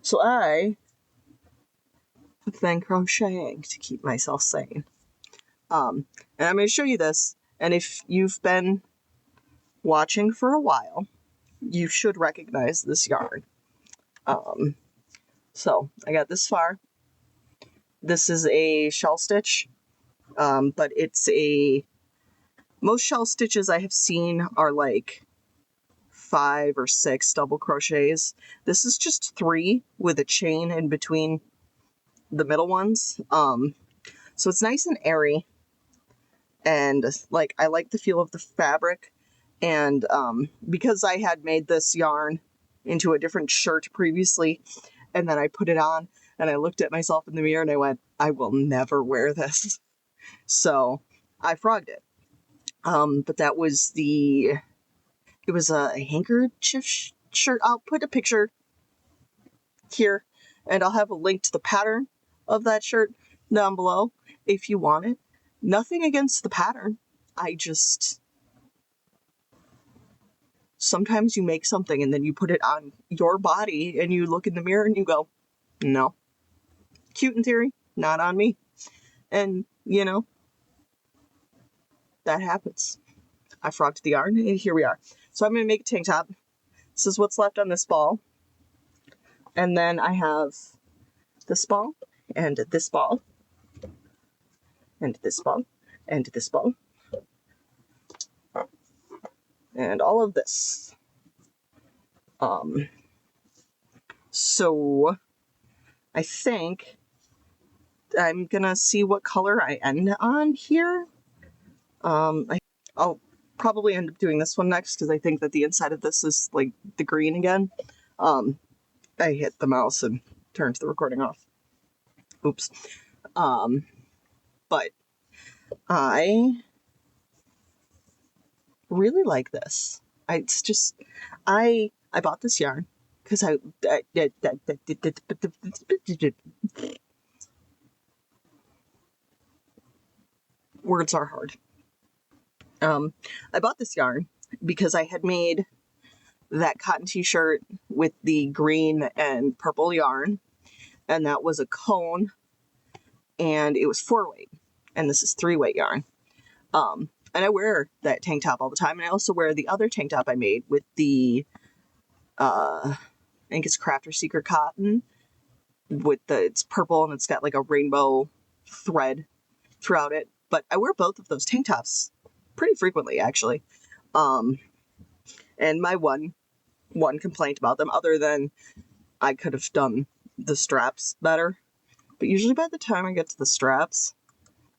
So I have been crocheting to keep myself sane. And I'm going to show you this, and if you've been watching for a while, you should recognize this yarn. So I got this far. This is a shell stitch, but it's most shell stitches I have seen are like 5 or 6 double crochets. This is just 3 with a chain in between the middle ones. So it's nice and airy, and like I like the feel of the fabric. And because I had made this yarn into a different shirt previously, and then I put it on and I looked at myself in the mirror and I went, I will never wear this. So I frogged it. But that was it was a handkerchief shirt. I'll put a picture here, and I'll have a link to the pattern of that shirt down below if you want it. Nothing against the pattern. Sometimes you make something and then you put it on your body and you look in the mirror and you go, no. Cute in theory, not on me. And, you know, that happens. I frogged the yarn and here we are. So I'm going to make a tank top. This is what's left on this ball. And then I have this ball and this ball and this ball and this ball. And all of this. So I think I'm gonna see what color I end on here. I'll probably end up doing this one next because I think that the inside of this is like the green again. I hit the mouse and turned the recording off. Oops. But I really like this. I bought this yarn because words are hard. I bought this yarn because I had made that cotton t-shirt with the green and purple yarn, and that was a cone, and it was 4-weight, and this is 3-weight yarn. And I wear that tank top all the time, and I also wear the other tank top I made with the, I think it's Craft or Secret cotton, it's purple and it's got like a rainbow thread throughout it. But I wear both of those tank tops pretty frequently, actually. And my one complaint about them, other than I could have done the straps better, but usually by the time I get to the straps,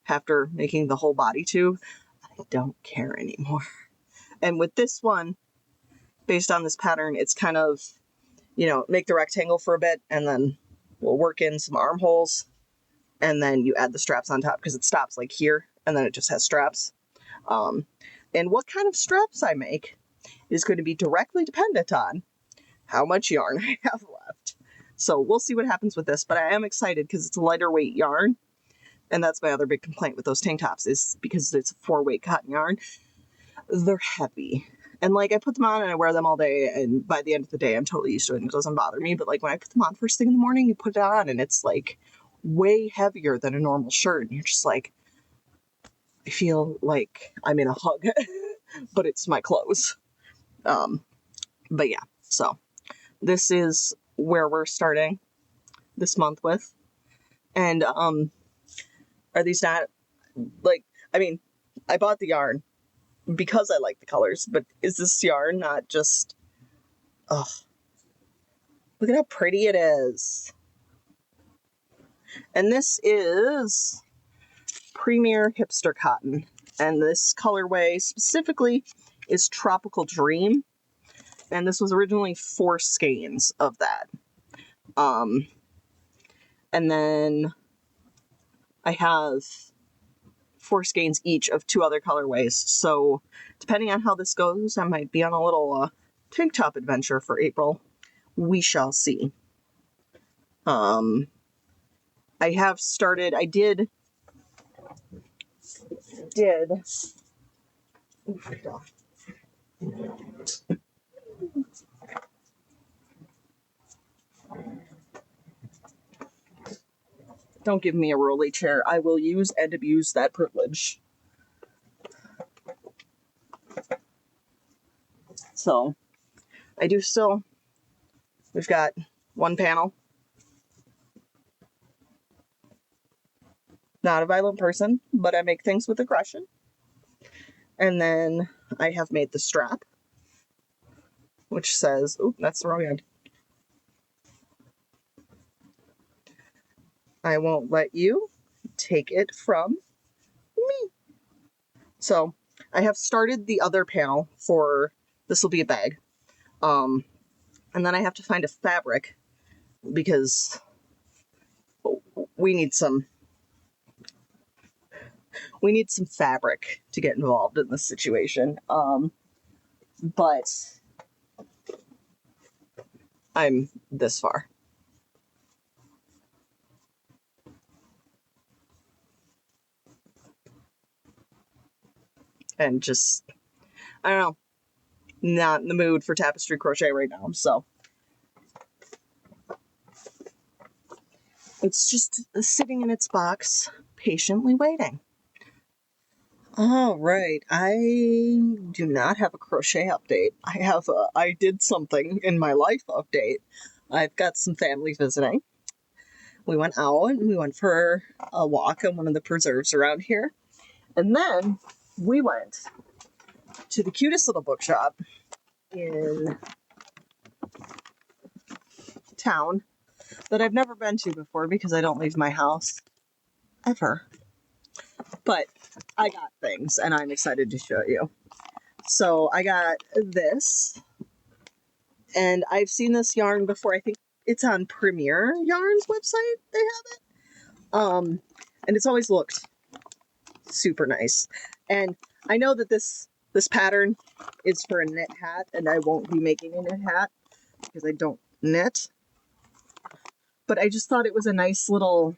after making the whole body tube, I don't care anymore. And with this one, based on this pattern, it's kind of, make the rectangle for a bit, and then we'll work in some armholes, and then you add the straps on top, because it stops like here, and then it just has straps. And what kind of straps I make is going to be directly dependent on how much yarn I have left. So we'll see what happens with this, but I am excited because it's a lighter weight yarn. And that's my other big complaint with those tank tops, is because it's a 4-weight cotton yarn, they're heavy. And like, I put them on and I wear them all day, and by the end of the day, I'm totally used to it and it doesn't bother me. But like, when I put them on first thing in the morning, you put it on and it's like way heavier than a normal shirt. And you're just like, I feel like I'm in a hug, but it's my clothes. But yeah, so this is where we're starting this month with. And, are these not, like, I mean, I bought the yarn because I like the colors, but is this yarn not just, oh, look at how pretty it is. And this is Premier Hipster cotton, and this colorway specifically is Tropical Dream, and this was originally 4 skeins of that. And then I have 4 skeins each of 2 other colorways, so depending on how this goes, I might be on a little tank top adventure for April. We shall see. I have started, I did Don't give me a rolly chair. I will use and abuse that privilege. So, I do still, we've got one panel. Not a violent person, but I make things with aggression. And then I have made the strap, which says, oh, that's the wrong end. I won't let you take it from me. So I have started the other panel for, this will be a bag. And then I have to find a fabric because we need some fabric to get involved in this situation. But I'm this far. And just, I don't know, not in the mood for tapestry crochet right now, so. It's just sitting in its box, patiently waiting. All right, I do not have a crochet update. I have a I did something in my life update. I've got some family visiting. We went out and we went for a walk on one of the preserves around here. And then we went to the cutest little bookshop in town that I've never been to before because I don't leave my house ever. But I got things and I'm excited to show you. So I got this, and I've seen this yarn before. I think it's on Premier Yarns website. They have it. And it's always looked super nice. And I know that this pattern is for a knit hat, and I won't be making a knit hat because I don't knit. But I just thought it was a nice little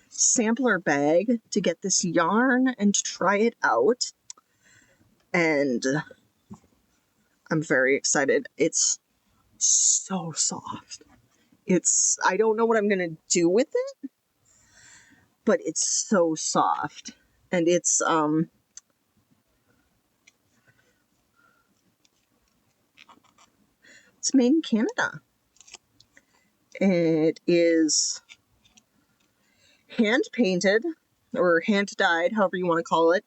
sampler bag to get this yarn and to try it out. And I'm very excited. It's so soft. I don't know what I'm going to do with it, but it's so soft. And it's made in Canada. It is hand painted or hand dyed, however you want to call it.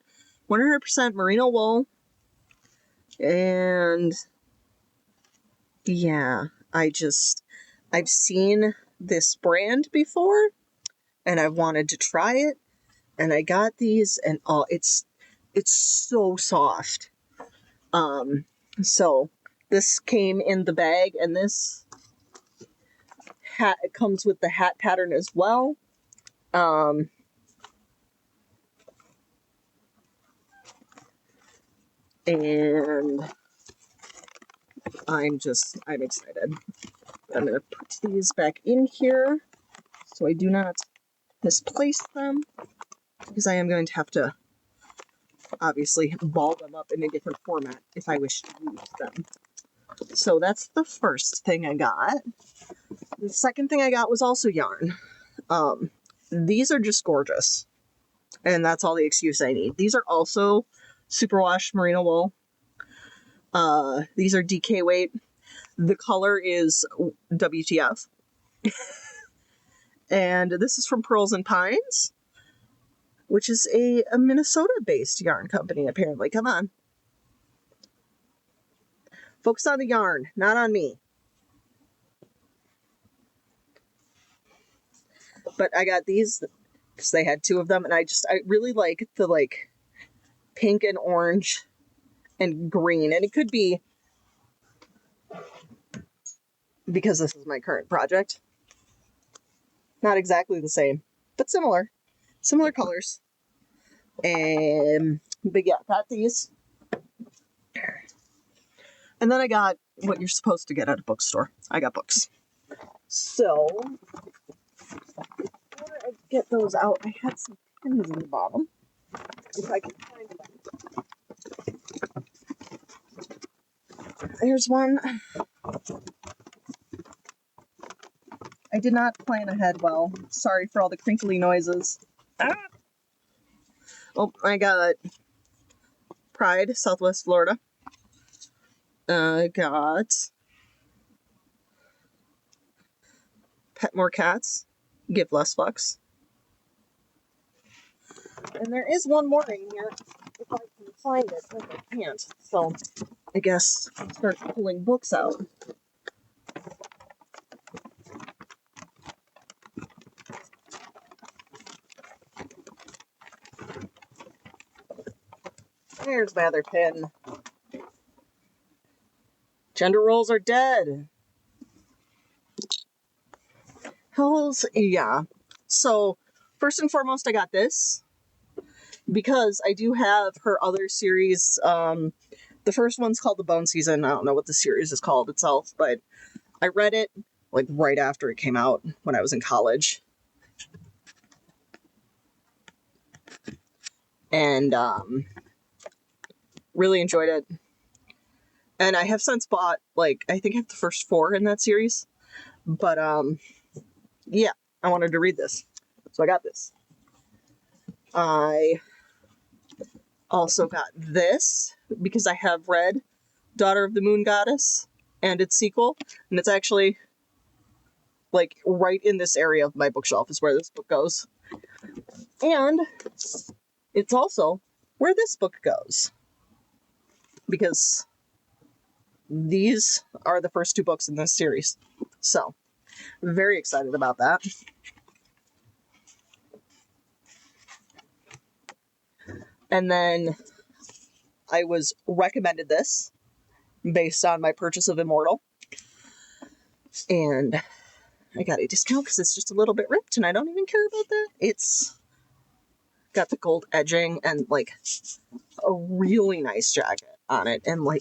100% merino wool. And yeah, I've seen this brand before and I've wanted to try it, and I got these, and it's so soft. So this came in the bag, and this hat, it comes with the hat pattern as well. And I'm excited. I'm going to put these back in here so I do not misplace them, because I am going to have to obviously ball them up in a different format if I wish to use them. So that's the first thing I got. The second thing I got was also yarn. These are just gorgeous, and that's all the excuse I need. These are also superwash merino wool. These are DK weight. The color is WTF. And this is from Purls and Pines, which is a Minnesota-based yarn company, apparently. Come on. Focus on the yarn, not on me. But I got these because they had two of them, and I really like the pink and orange and green. And it could be because this is my current project. Not exactly the same, but similar colors. But yeah, got these. And then I got what you're supposed to get at a bookstore. I got books. So, before I get those out, I had some pins in the bottom. If I can find them. There's one. I I did not plan ahead well. Sorry for all the crinkly noises. Ah! Oh, I got Pride, Southwest Florida. I got Pet More Cats, Give Less Fucks. And there is one more in here, if I can find it, but I can't. So I guess I'll start pulling books out. There's my other pin. Gender roles are dead. Hells, yeah. So, first and foremost, I got this because I do have her other series. The first one's called The Bone Season. I don't know what the series is called itself, but I read it like right after it came out when I was in college. And really enjoyed it. And I have since bought, like, I think I have the first 4 in that series. But, yeah, I wanted to read this. So I got this. I also got this because I have read Daughter of the Moon Goddess and its sequel. And it's actually, like, right in this area of my bookshelf is where this book goes. And it's also where this book goes. Because these are the first 2 books in this series. So, very excited about that. And then I was recommended this based on my purchase of Immortal. And I got a discount because it's just a little bit ripped and I don't even care about that. It's got the gold edging and like a really nice jacket on it and like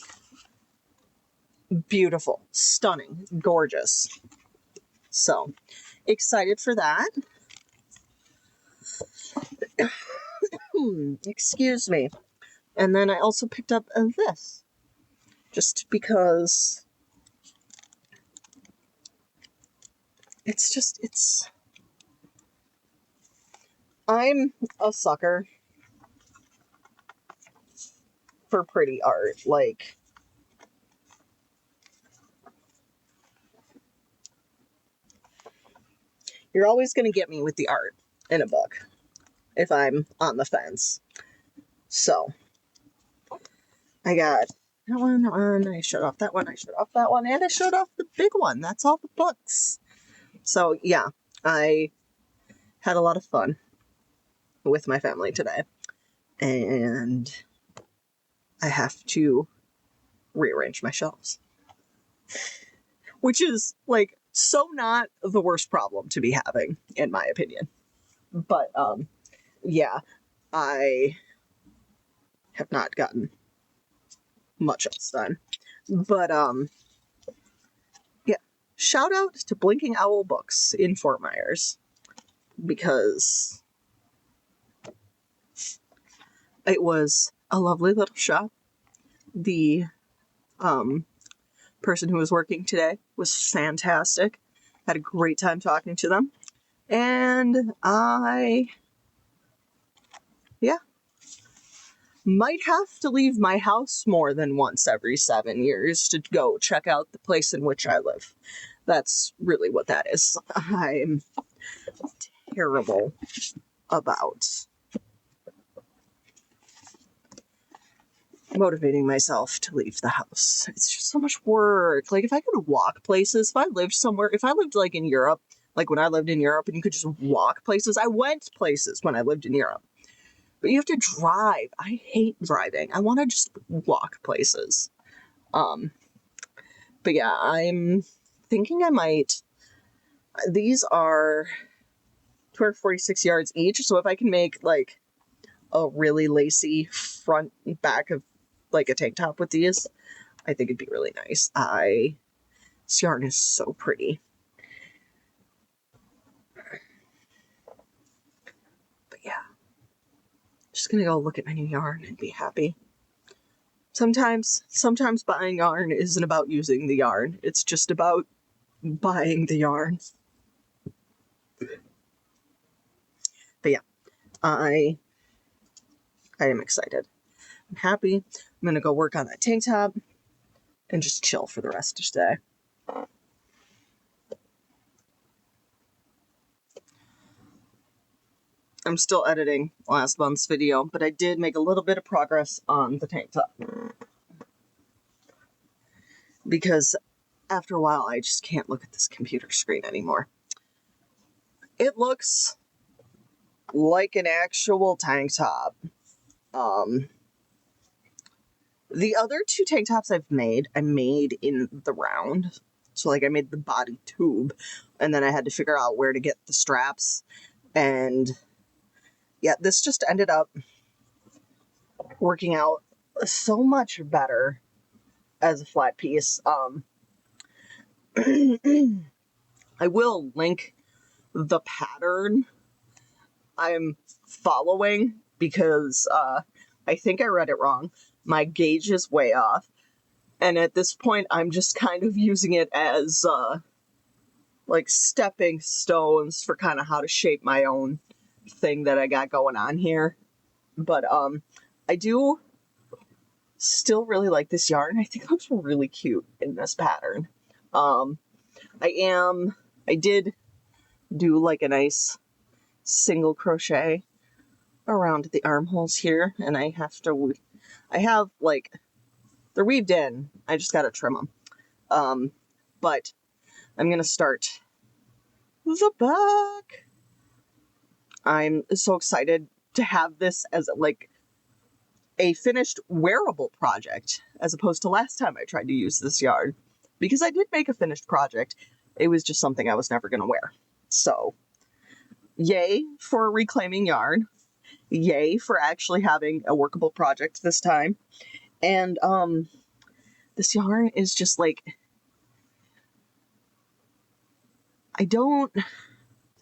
beautiful, stunning, gorgeous. So excited for that. Excuse me. And then I also picked up this just because I'm a sucker for pretty art. Like, you're always going to get me with the art in a book if I'm on the fence. So, I got that one, I showed off that one, I showed off that one, and I showed off the big one. That's all the books. So, yeah, I had a lot of fun with my family today. And I have to rearrange my shelves. Which is, like, so not the worst problem to be having, in my opinion. But, yeah, I have not gotten much else done. But, yeah, shout out to Blinking Owl Books in Fort Myers. Because it was a lovely little shop. The, person who was working today was fantastic. Had a great time talking to them. And I might have to leave my house more than once every 7 years to go check out the place in which I live. That's really what that is. I'm terrible about motivating myself to leave the house. It's just so much work. Like, if I could walk places, if I lived like in Europe, like when I lived in Europe and you could just walk places, I went places when I lived in Europe. But you have to drive. I hate driving. I want to just walk places. But yeah, I'm thinking I might. These are 246 yards each. So if I can make like a really lacy front and back of like a tank top with these, I think it'd be really nice. This yarn is so pretty. But yeah. Just gonna go look at my new yarn and be happy. Sometimes buying yarn isn't about using the yarn. It's just about buying the yarn. I am excited. I'm happy. I'm going to go work on that tank top and just chill for the rest of today. I'm still editing last month's video, but I did make a little bit of progress on the tank top. Because after a while, I just can't look at this computer screen anymore. It looks like an actual tank top. The other two tank tops I made in the round. So, like, I made the body tube, and then I had to figure out where to get the straps. And, yeah, this just ended up working out so much better as a flat piece. I will link the pattern I'm following because I think I read it wrong. My gauge is way off. And at this point, I'm just kind of using it as like stepping stones for kind of how to shape my own thing that I got going on here. But I do still really like this yarn. I think it looks really cute in this pattern. I did do like a nice single crochet around the armholes here, and I have like, they're weaved in, I just gotta trim them. But I'm gonna start the back. I'm so excited to have this as like a finished wearable project, as opposed to last time I tried to use this yarn, because I did make a finished project. It was just something I was never gonna wear. So, yay for reclaiming yarn. Yay for actually having a workable project this time. And this yarn is just like,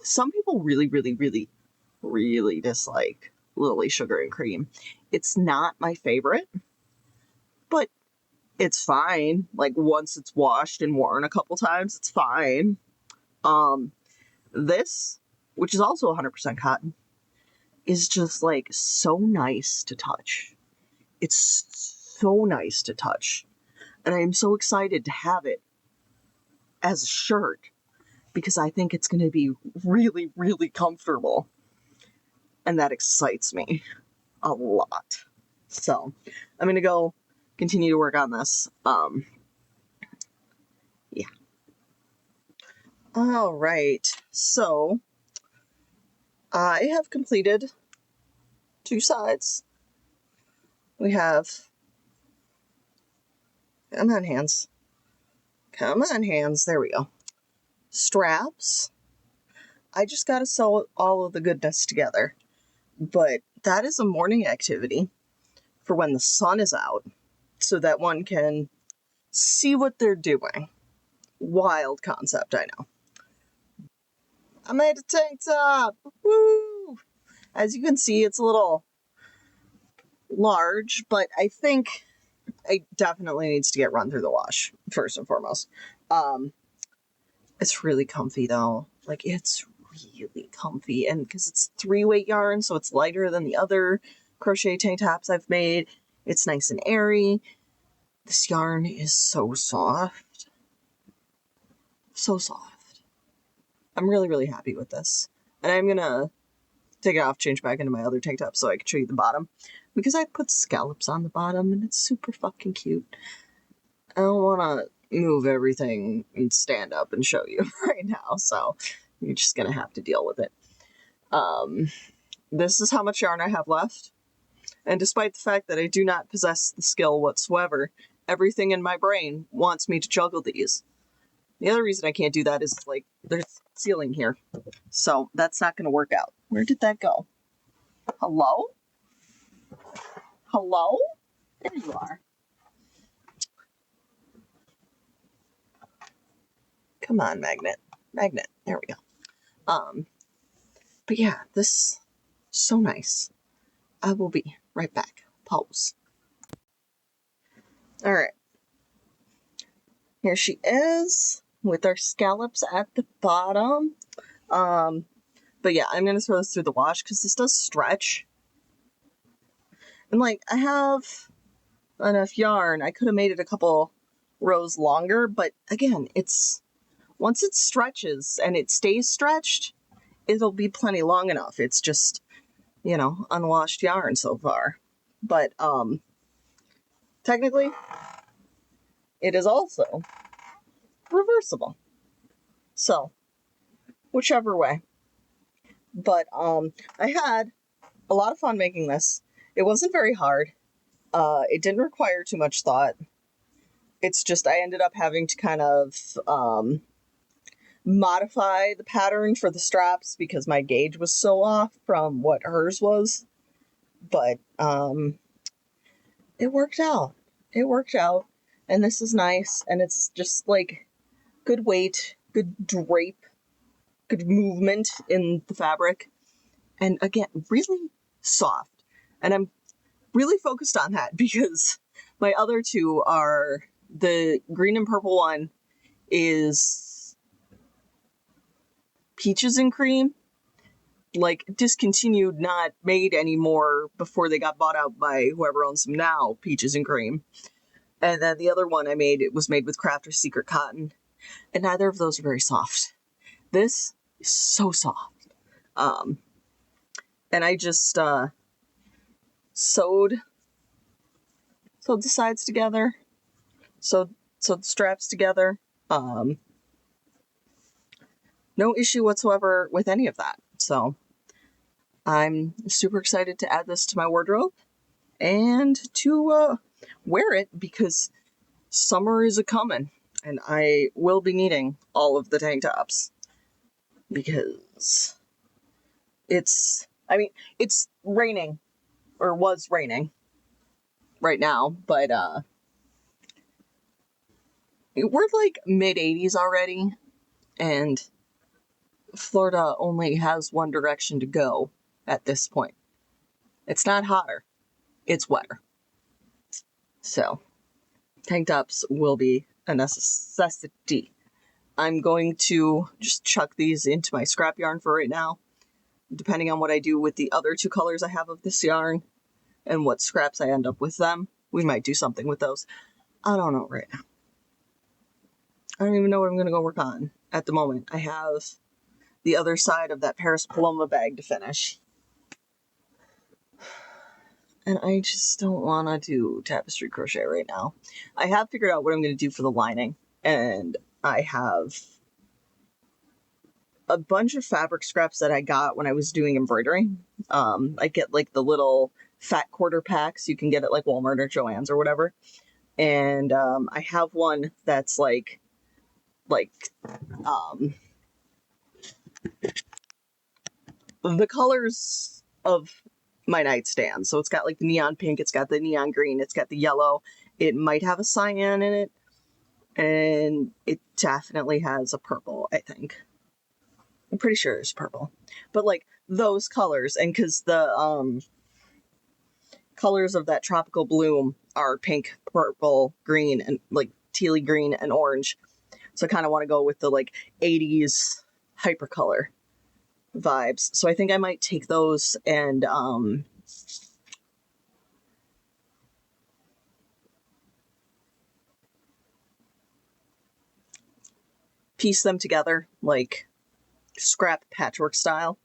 some people really, really, really, really dislike Lily Sugar and Cream. It's not my favorite, but it's fine. Like, once it's washed and worn a couple times, it's fine. This, which is also 100% cotton, is just like so nice to touch. It's so nice to touch. And I am so excited to have it as a shirt because I think it's going to be really, really comfortable. And that excites me a lot. So I'm going to go continue to work on this. Yeah. All right. So I have completed 2 sides. We have, come on, hands. Come on, hands. There we go. Straps. I just got to sew all of the goodness together. But that is a morning activity for when the sun is out, so that one can see what they're doing. Wild concept, I know. I made a tank top! Woo! As you can see, it's a little large, but I think it definitely needs to get run through the wash, first and foremost. It's really comfy, though. Like, it's really comfy, and because it's 3-weight yarn, so it's lighter than the other crochet tank tops I've made. It's nice and airy. This yarn is so soft. So soft. I'm really, really happy with this. And I'm gonna take it off, change back into my other tank top so I can show you the bottom. Because I put scallops on the bottom and it's super fucking cute. I don't want to move everything and stand up and show you right now, so you're just gonna have to deal with it. This is how much yarn I have left. And despite the fact that I do not possess the skill whatsoever, everything in my brain wants me to juggle these. The other reason I can't do that is, like, there's ceiling here. So that's not going to work out. Where did that go? Hello? Hello? There you are. Come on, magnet. Magnet. There we go. But yeah, this, so nice. I will be right back. Pause. All right. Here she is with our scallops at the bottom. But yeah, I'm going to throw this through the wash because this does stretch. And like, I have enough yarn. I could have made it a couple rows longer, but again, once it stretches and it stays stretched, it'll be plenty long enough. It's just, you know, unwashed yarn so far. But technically, it is also reversible. So, whichever way. But I had a lot of fun making this. It wasn't very hard. It didn't require too much thought. It's just I ended up having to kind of modify the pattern for the straps because my gauge was so off from what hers was. But it worked out. It worked out. And this is nice. And it's just like good weight, good drape, good movement in the fabric. And again, really soft. And I'm really focused on that because my other two are the green and purple one is peaches and cream, like discontinued, not made anymore before they got bought out by whoever owns them now, peaches and cream. And then the other one I made, it was made with Crafter's Secret Cotton. And neither of those are very soft. This is so soft. And I just sewed the sides together, sewed the straps together. No issue whatsoever with any of that. So I'm super excited to add this to my wardrobe and to wear it because summer is a-coming and I will be needing all of the tank tops because it's raining, or was raining right now, but we're like mid-80s already, and Florida only has one direction to go at this point. It's not hotter, it's wetter. So, tank tops will be a necessity. I'm going to just chuck these into my scrap yarn for right now. Depending on what I do with the other two colors I have of this yarn and what scraps I end up with them, we might do something with those. I don't know right now. I don't even know what I'm going to go work on at the moment. I have the other side of that Paris Paloma bag to finish. And I just don't want to do tapestry crochet right now. I have figured out what I'm going to do for the lining. And I have a bunch of fabric scraps that I got when I was doing embroidery. I get like the little fat quarter packs you can get at like Walmart or Joann's or whatever. And I have one that's like the colors of my nightstand. So it's got like the neon pink, it's got the neon green, it's got the yellow. It might have a cyan in it. And it definitely has a purple, I think. I'm pretty sure it's purple. But like those colors, and because the colors of that tropical bloom are pink, purple, green, and like tealy green and orange. So I kind of want to go with the like 80s hypercolor vibes. So I think I might take those and piece them together like scrap patchwork style,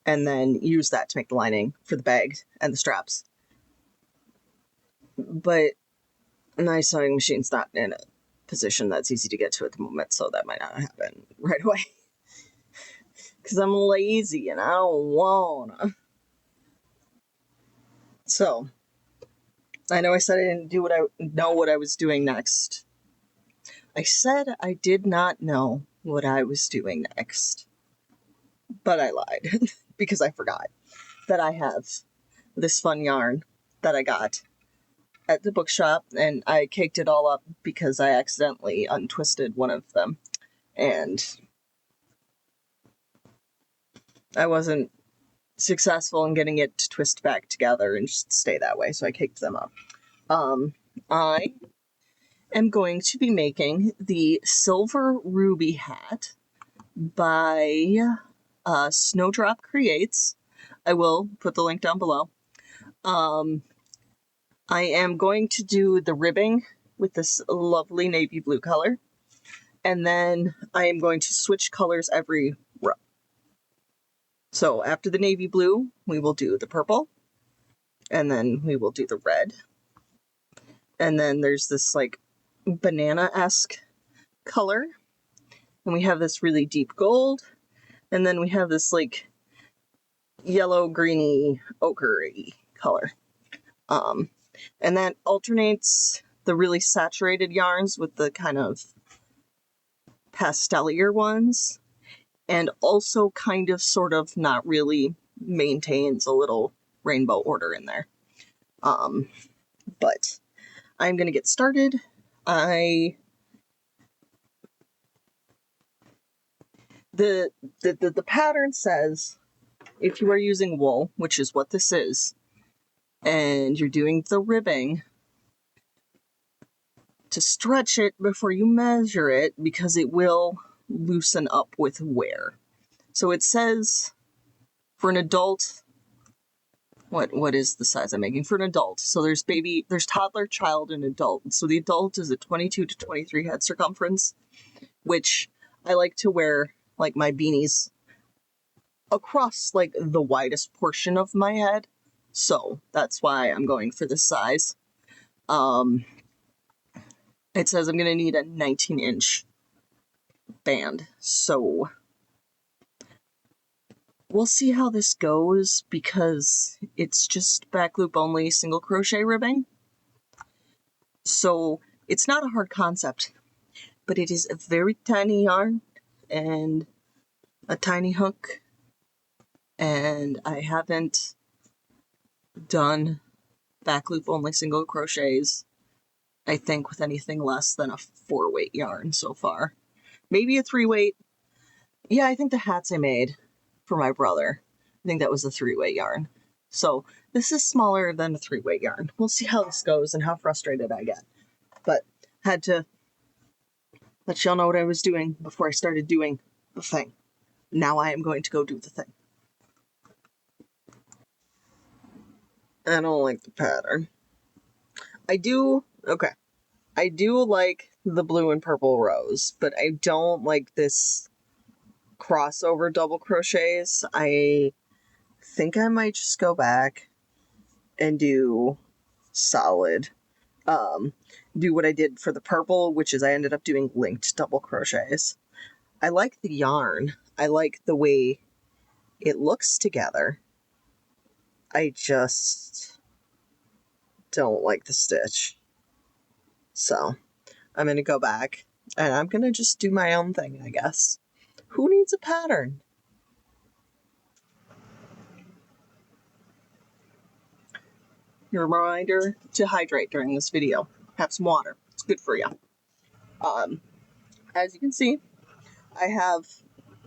and then use that to make the lining for the bag and the straps. But my sewing machine's not in a position that's easy to get to at the moment, so that might not happen right away. Because I'm lazy and I don't wanna. So, I know I said I didn't know what I was doing next. I said I did not know what I was doing next. But I lied, because I forgot that I have this fun yarn that I got at the bookshop, and I caked it all up because I accidentally untwisted one of them, and I wasn't successful in getting it to twist back together and just stay that way, so I caked them up. I am going to be making the Silver Ruby hat by Snowdrop Creates. I will put the link down below. I am going to do the ribbing with this lovely navy blue color. And then I am going to switch colors every row. So after the navy blue, we will do the purple. And then we will do the red. And then there's this like banana-esque color. And we have this really deep gold. And then we have this like yellow, greeny, ochre-y color. And that alternates the really saturated yarns with the kind of pastelier ones, and also kind of sort of not really maintains a little rainbow order in there. But I'm going to get started. The pattern says if you are using wool, which is what this is, and you're doing the ribbing, to stretch it before you measure it because it will loosen up with wear. So it says for an adult, what is the size I'm making for an adult? So there's toddler, child, and adult. So the adult is a 22 to 23 head circumference, which I like to wear like my beanies across like the widest portion of my head. So that's why I'm going for this size. It says I'm going to need a 19-inch band. So we'll see how this goes because it's just back loop only single crochet ribbing. So it's not a hard concept, but it is a very tiny yarn and a tiny hook. And I haven't done back loop only single crochets, I think, with anything less than a 4-weight yarn so far. Maybe a 3-weight. Yeah, I think the hats I made for my brother, I think that was a 3-weight yarn. So this is smaller than a 3-weight yarn. We'll see how this goes and how frustrated I get. But had to let y'all know what I was doing before I started doing the thing. Now I am going to go do the thing. I don't like the pattern. I do like the blue and purple rows, but I don't like this crossover double crochets. I think I might just go back and do solid. Do what I did for the purple, which is I ended up doing linked double crochets. I like the yarn. I like the way it looks together. I just don't like the stitch. So I'm going to go back and I'm going to just do my own thing, I guess. Who needs a pattern? Your reminder to hydrate during this video. Have some water. It's good for you. As you can see, I have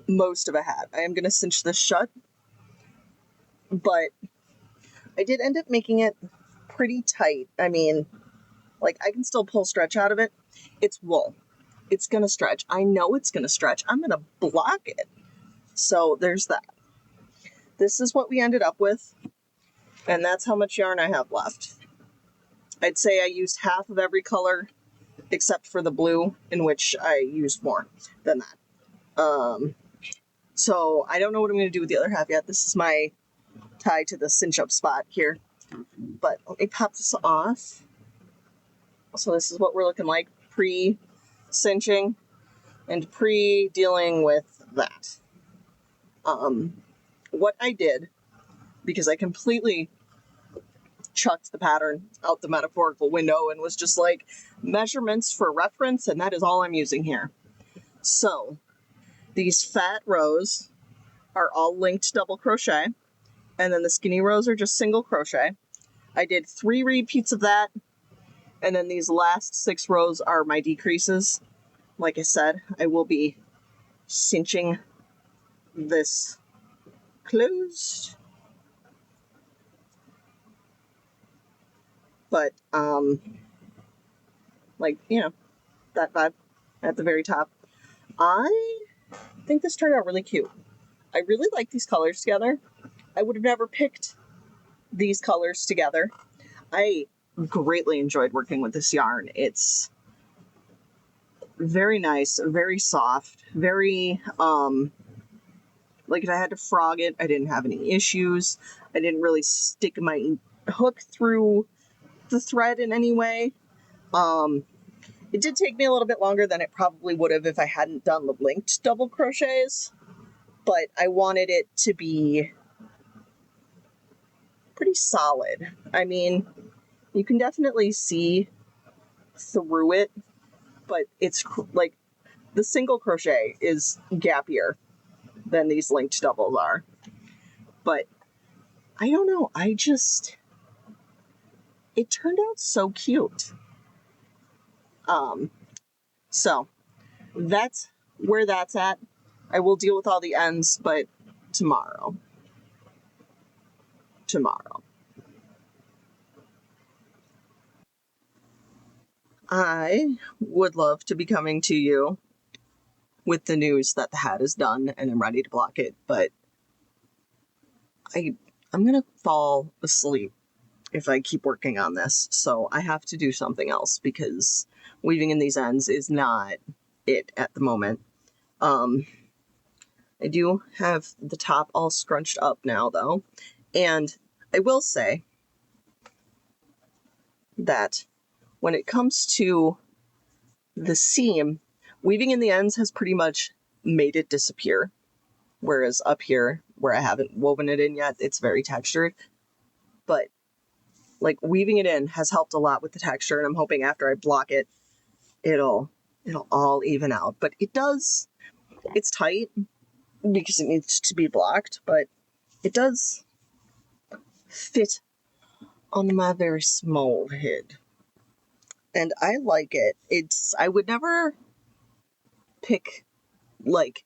most of a hat. I am going to cinch this shut, but I did end up making it pretty tight. I mean, like, I can still pull stretch out of it. It's wool. It's going to stretch. I know it's going to stretch. I'm going to block it. So there's that. This is what we ended up with, and that's how much yarn I have left. I'd say I used half of every color except for the blue, in which I used more than that. So I don't know what I'm going to do with the other half yet. This is my tie to the cinch up spot here. But let me pop this off. So this is what we're looking like pre-cinching and pre-dealing with that. What I did, because I completely chucked the pattern out the metaphorical window and was just like, measurements for reference, and that is all I'm using here. So these fat rows are all linked double crochet, and then the skinny rows are just single crochet. I did 3 repeats of that, and then these last 6 rows are my decreases. Like I said, I will be cinching this closed. But, like, you know, that vibe at the very top. I think this turned out really cute. I really like these colors together. I would have never picked these colors together. I greatly enjoyed working with this yarn. It's very nice, very soft, very, like if I had to frog it, I didn't have any issues. I didn't really stick my hook through the thread in any way. It did take me a little bit longer than it probably would have if I hadn't done the linked double crochets, but I wanted it to be pretty solid. I mean, you can definitely see through it, but it's like the single crochet is gappier than these linked doubles are. But I don't know, it turned out so cute. So that's where that's at. I will deal with all the ends, but tomorrow. I would love to be coming to you with the news that the hat is done and I'm ready to block it, but I'm gonna fall asleep if I keep working on this, so I have to do something else because weaving in these ends is not it at the moment. I do have the top all scrunched up now though, and I will say that when it comes to the seam, weaving in the ends has pretty much made it disappear, whereas up here where I haven't woven it in yet, it's very textured. But like weaving it in has helped a lot with the texture, and I'm hoping after I block it, it'll all even out. But it does, it's tight because it needs to be blocked, but it does fit on my very small head. And I like it. I would never pick, like,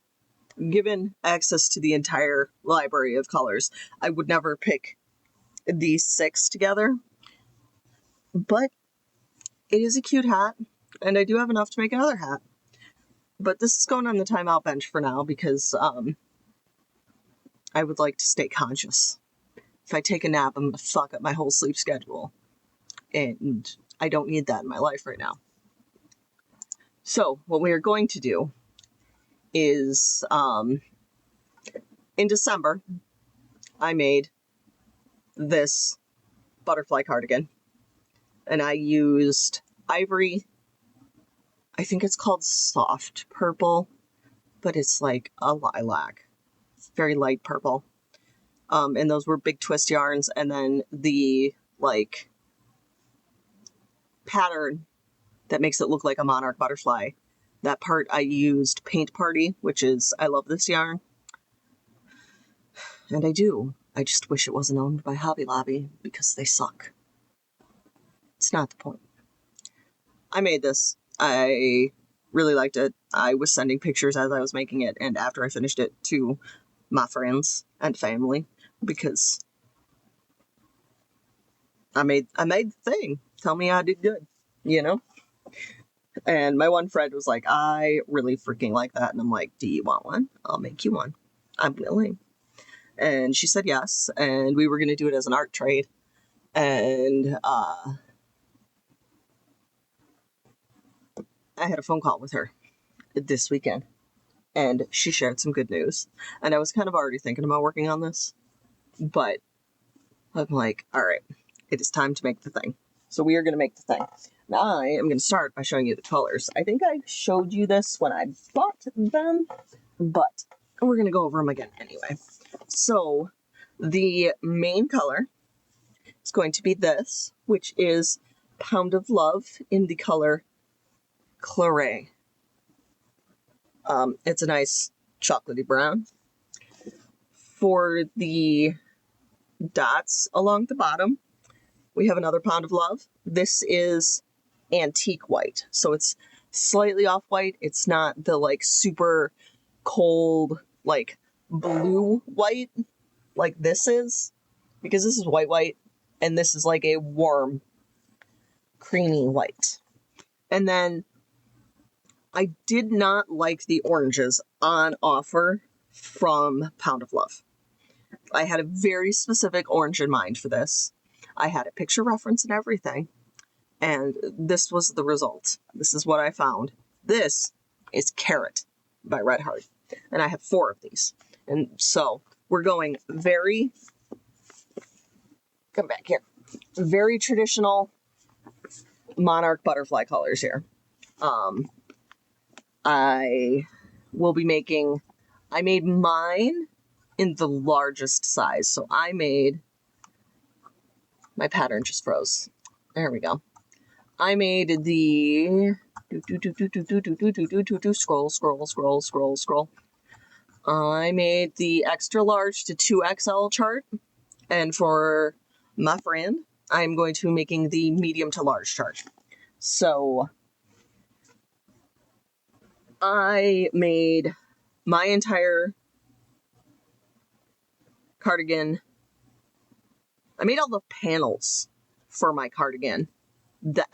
given access to the entire library of colors, I would never pick these 6 together. But it is a cute hat, and I do have enough to make another hat. But this is going on the timeout bench for now because I would like to stay conscious. If I take a nap, I'm going to fuck up my whole sleep schedule. And I don't need that in my life right now. So what we are going to do is, in December, I made this butterfly cardigan. And I used ivory, I think it's called soft purple, but it's like a lilac. It's very light purple. And those were big twist yarns. And then the, like, pattern that makes it look like a monarch butterfly, that part I used Paint Party, which is, I love this yarn. And I do. I just wish it wasn't owned by Hobby Lobby because they suck. It's not the point. I made this. I really liked it. I was sending pictures as I was making it, and after I finished it, to my friends and family, because I made the thing. Tell me I did good, you know? And my one friend was like, I really freaking like that. And I'm like, do you want one? I'll make you one. I'm willing. And she said yes, and we were going to do it as an art trade. And I had a phone call with her this weekend, and she shared some good news. And I was kind of already thinking about working on this, but I'm like, all right, it is time to make the thing. So we are going to make the thing. Now I am going to start by showing you the colors. I think I showed you this when I bought them, but we're going to go over them again anyway. So the main color is going to be this, which is Pound of Love in the color Claret. It's a nice chocolatey brown. For the dots along the bottom, we have another Pound of Love. This is antique white, so it's slightly off white. It's not the like super cold like blue white like this is, because this is white and this is like a warm creamy white. And then I did not like the oranges on offer from Pound of Love. I had a very specific orange in mind for this. I had a picture reference and everything, and this was the result. This is what I found. This is Carrot by Red Heart, and I have 4 of these. And so we're going very, come back here, very traditional monarch butterfly colors here. I will be making, I made mine in the largest size. So I made, my pattern just froze. There we go. I made the, scroll. I made the extra large to 2XL chart. And for my friend, I'm going to be making the medium to large chart. So I made my entire cardigan. I made all the panels for my cardigan, the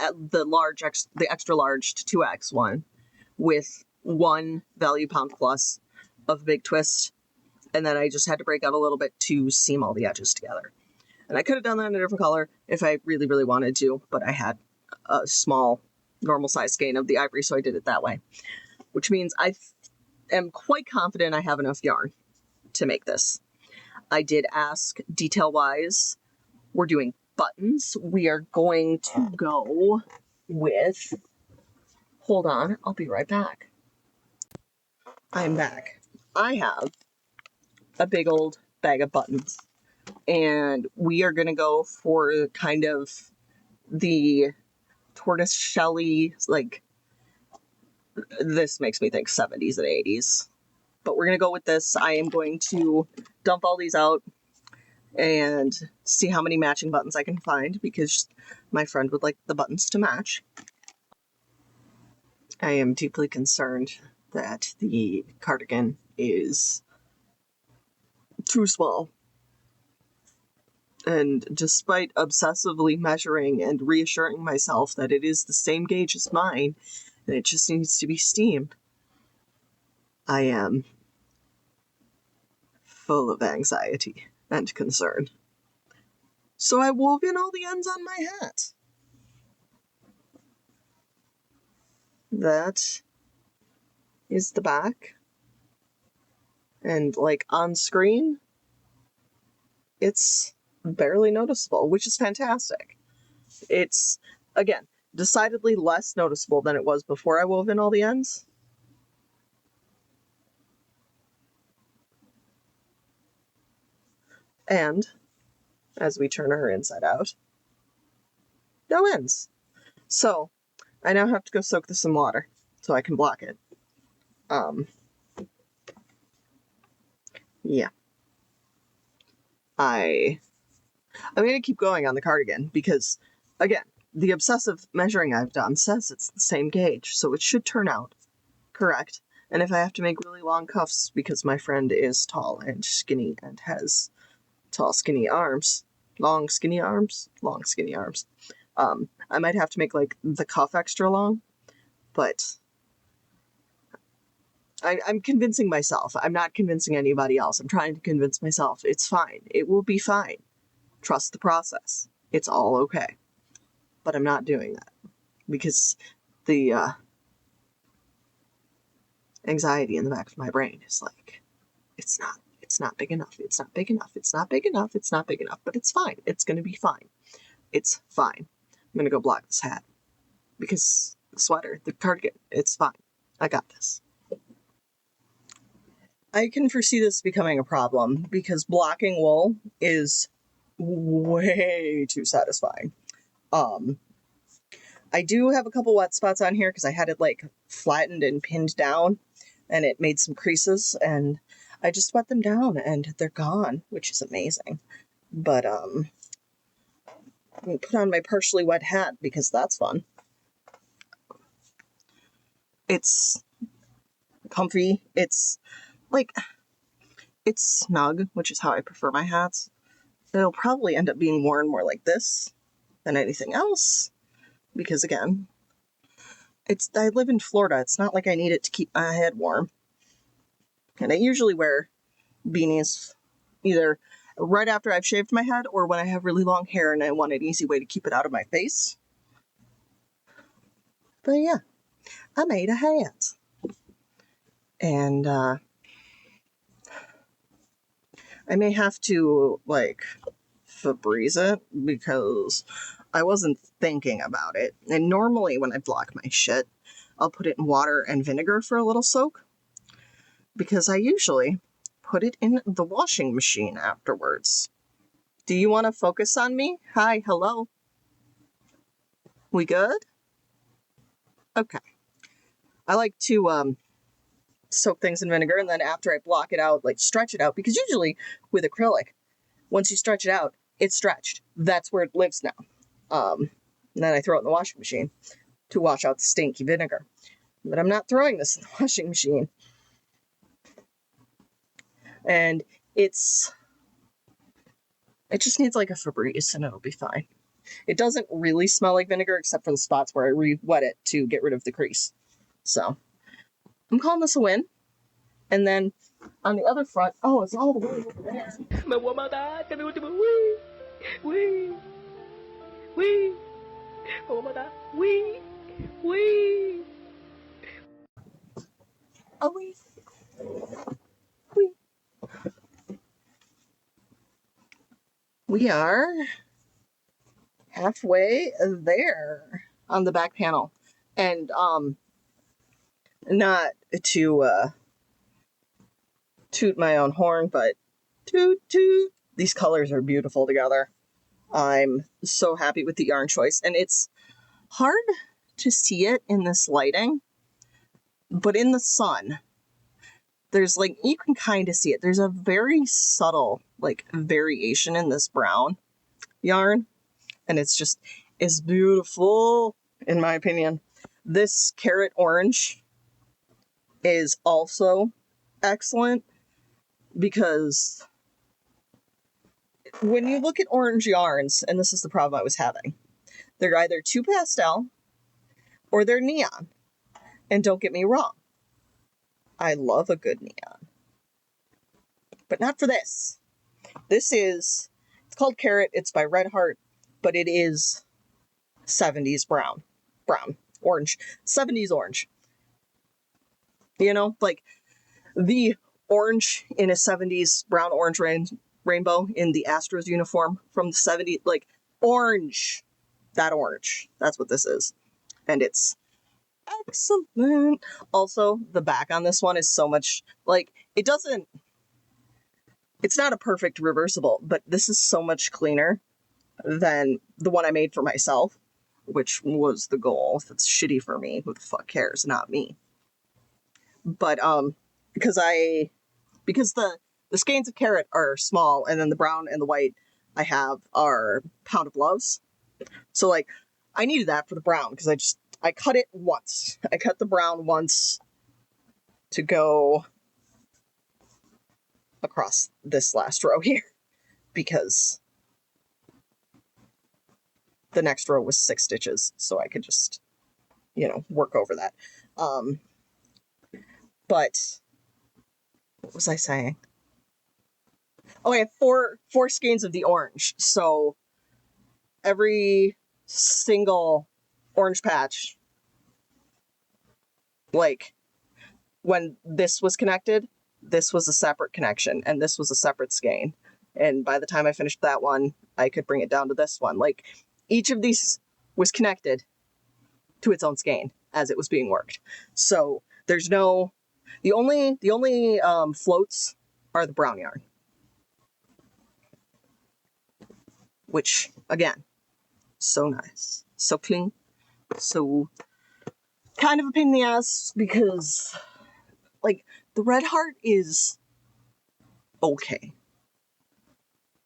extra large to 2X one, with 1 value pound plus of Big Twist, and then I just had to break out a little bit to seam all the edges together. And I could have done that in a different color if I really, really wanted to, but I had a small, normal size skein of the ivory, so I did it that way. Which means I am quite confident I have enough yarn to make this. I did ask detail-wise. We're doing buttons. We are going to go with, hold on, I'll be right back. I'm back. I have a big old bag of buttons, and we are going to go for kind of the tortoise shelly, like, this makes me think 70s and 80s, but we're going to go with this. I am going to dump all these out and see how many matching buttons I can find, because my friend would like the buttons to match. I am deeply concerned that the cardigan is too small. And despite obsessively measuring and reassuring myself that it is the same gauge as mine, and it just needs to be steamed, I am full of anxiety and concern. So I wove in all the ends on my hat. That is the back. And like on screen, it's barely noticeable, which is fantastic. It's, again, decidedly less noticeable than it was before I wove in all the ends. And as we turn her inside out, no ends. So I now have to go soak this in water so I can block it. Yeah. I'm going to keep going on the cardigan because, again, the obsessive measuring I've done says it's the same gauge, so it should turn out correct. And if I have to make really long cuffs because my friend is tall and skinny and has tall, skinny arms, long, skinny arms, I might have to make, like, the cuff extra long, but I'm convincing myself. I'm not convincing anybody else. I'm trying to convince myself it's fine. It will be fine. Trust the process. It's all okay. But I'm not doing that because the anxiety in the back of my brain is like, it's not big enough. It's not big enough. It's not big enough. It's not big enough. But it's fine. It's going to be fine. It's fine. I'm going to go block this hat because the sweater, the cardigan, it's fine. I got this. I can foresee this becoming a problem because blocking wool is way too satisfying. I do have a couple wet spots on here because I had it like flattened and pinned down and it made some creases, and I just wet them down and they're gone, which is amazing. But I'm gonna put on my partially wet hat because that's fun. It's comfy. It's like, it's snug, which is how I prefer my hats. It'll probably end up being worn more like this than anything else because, again, I live in Florida. It's not like I need it to keep my head warm. And I usually wear beanies either right after I've shaved my head or when I have really long hair and I want an easy way to keep it out of my face. But yeah, I made a hat. And I may have to, like, Febreze it because I wasn't thinking about it. And normally when I block my shit, I'll put it in water and vinegar for a little soak because I usually put it in the washing machine afterwards. Do you want to focus on me? Hi, hello. We good? Okay. I like to soak things in vinegar, and then after I block it out, like stretch it out, because usually with acrylic, once you stretch it out, it's stretched. That's where it lives now. And then I throw it in the washing machine to wash out the stinky vinegar. But I'm not throwing this in the washing machine. And it just needs like a Febreze and it'll be fine. It doesn't really smell like vinegar except for the spots where I re-wet it to get rid of the crease. So I'm calling this a win. And then on the other front, oh, it's all the way over there. Oh, wee. We are halfway there on the back panel. And not to toot my own horn, but toot toot. These colors are beautiful together. I'm so happy with the yarn choice, and it's hard to see it in this lighting, but in the sun, there's like, you can kind of see it. There's a very subtle like variation in this brown yarn, and it's beautiful in my opinion. This carrot orange is also excellent because when you look at orange yarns, and this is the problem I was having, they're either too pastel or they're neon. And don't get me wrong, I love a good neon, but not for this. It's called Carrot. It's by Red Heart, but it is 70s orange, 70s orange. You know, like the orange in a 70s brown orange rainbow in the Astros uniform from the 70s, like orange, that orange. That's what this is. And it's excellent. Also, the back on this one is so much, like, it's not a perfect reversible, but this is so much cleaner than the one I made for myself, which was the goal. If it's shitty for me, who the fuck cares? Not me. But because the skeins of Carrot are small, and then the brown and the white I have are Pound of Loves. So like I needed that for the brown because I cut it once. I cut the brown once to go across this last row here because the next row was 6 stitches, so I could just, work over that. But what was I saying? Oh, I have four skeins of the orange. So every single orange patch, like when this was connected, this was a separate connection and this was a separate skein. And by the time I finished that one, I could bring it down to this one. Like each of these was connected to its own skein as it was being worked. So there's the only floats are the brown yarn, which again, so nice, so clean, so kind of a pain in the ass because like the Red Heart is okay.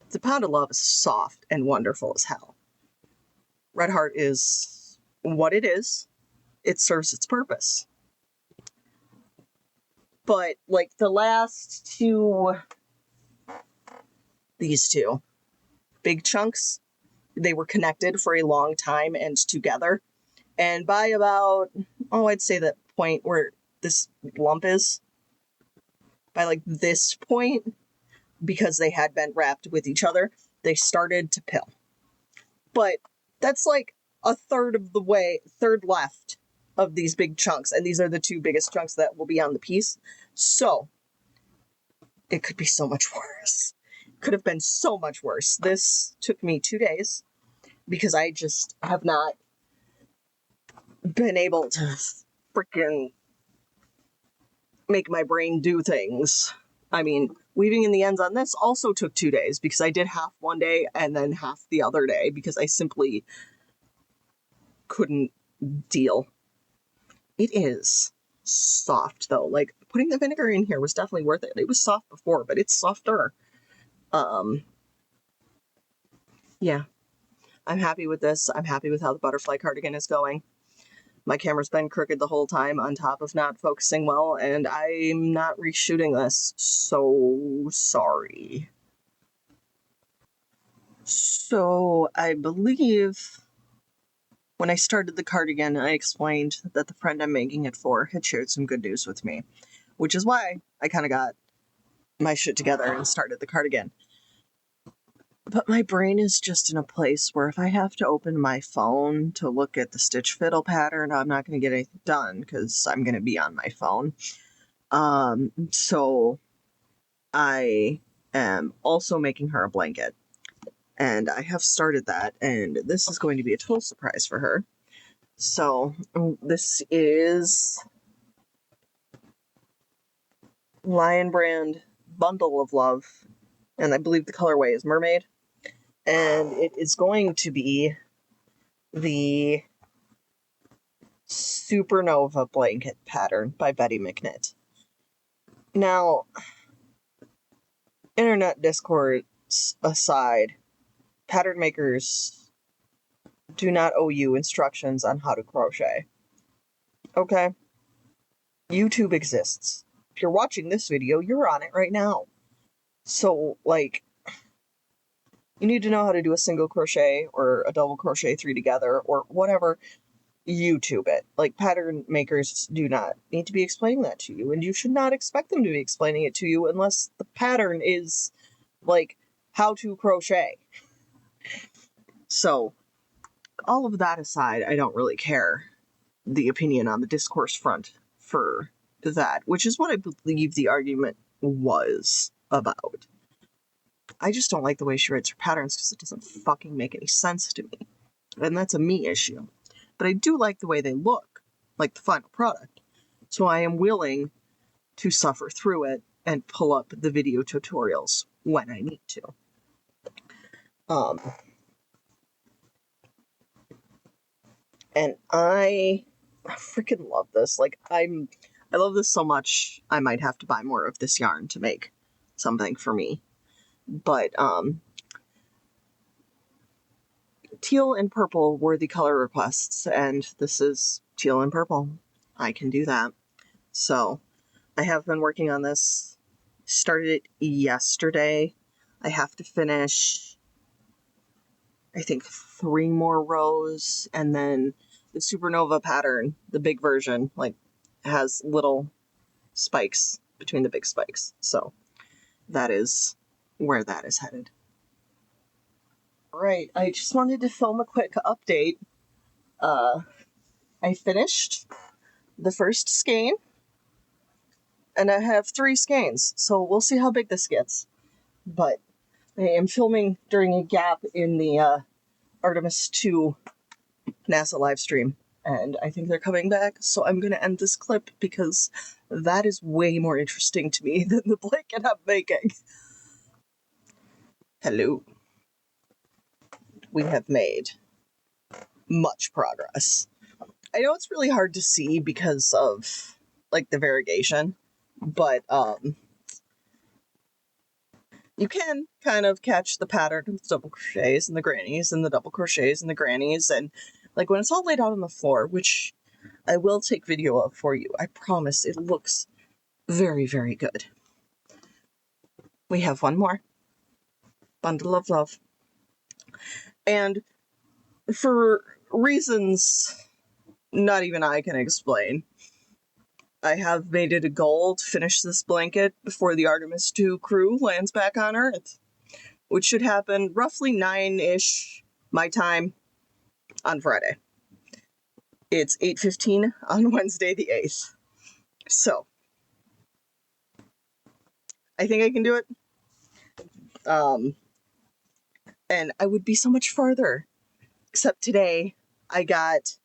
The Pound of Love is soft and wonderful as hell. Red Heart is what it is. It serves its purpose. But like the last these two big chunks, they were connected for a long time and together. And by about, I'd say that point where this lump is, by like this point, because they had been wrapped with each other, they started to pill. But that's like a third left of these big chunks, and these are the two biggest chunks that will be on the piece. So it could be so much worse. Could have been so much worse. This took me 2 days because I just have not been able to freaking make my brain do things. I mean, weaving in the ends on this also took 2 days because I did half one day and then half the other day because I simply couldn't deal. It is soft though. Like, putting the vinegar in here was definitely worth it. It was soft before, but it's softer. Yeah. I'm happy with this. I'm happy with how the butterfly cardigan is going. My camera's been crooked the whole time on top of not focusing well, and I'm not reshooting this. So sorry. So I believe when I started the cardigan, I explained that the friend I'm making it for had shared some good news with me, which is why I kind of got my shit together and started the cardigan. But my brain is just in a place where if I have to open my phone to look at the stitch fiddle pattern, I'm not going to get anything done because I'm going to be on my phone. So I am also making her a blanket. And I have started that, and this is going to be a total surprise for her. So this is Lion Brand Bundle of Love, and I believe the colorway is Mermaid. And it is going to be the Supernova blanket pattern by Betty McKnit. Now, internet discourse aside, pattern makers do not owe you instructions on how to crochet. Okay? YouTube exists. If you're watching this video, you're on it right now. So, like, you need to know how to do a single crochet or a double crochet 3 together or whatever. YouTube it. Like, pattern makers do not need to be explaining that to you, and you should not expect them to be explaining it to you unless the pattern is, like, how to crochet. So, all of that aside, I don't really care the opinion on the discourse front for that, which is what I believe the argument was about. I just don't like the way she writes her patterns because it doesn't fucking make any sense to me. And that's a me issue. But I do like the way they look, like the final product. So I am willing to suffer through it and pull up the video tutorials when I need to. And I freaking love this. Like, I love this so much, I might have to buy more of this yarn to make something for me. But, teal and purple were the color requests, and this is teal and purple. I can do that. So, I have been working on this. Started it yesterday. I have to finish, I think, 3 more rows, and then the Supernova pattern, the big version, like, has little spikes between the big spikes. So that is where that is headed. Right, I just wanted to film a quick update. I finished the first skein, and I have 3 skeins, so we'll see how big this gets. But I am filming during a gap in the Artemis 2 NASA live stream, and I think they're coming back, so I'm going to end this clip because that is way more interesting to me than the blanket I'm making. Hello. We have made much progress. I know it's really hard to see because of, like, the variegation, but, you can kind of catch the pattern of the double crochets and the grannies and the double crochets and the grannies, and, like, when it's all laid out on the floor, which I will take video of for you, I promise it looks very, very good. We have one more. Bundle of Love. And for reasons not even I can explain, I have made it a goal to finish this blanket before the Artemis 2 crew lands back on Earth, which should happen roughly 9-ish my time on Friday. It's 8:15 on Wednesday the 8th. So, I think I can do it. And I would be so much farther. Except today, I got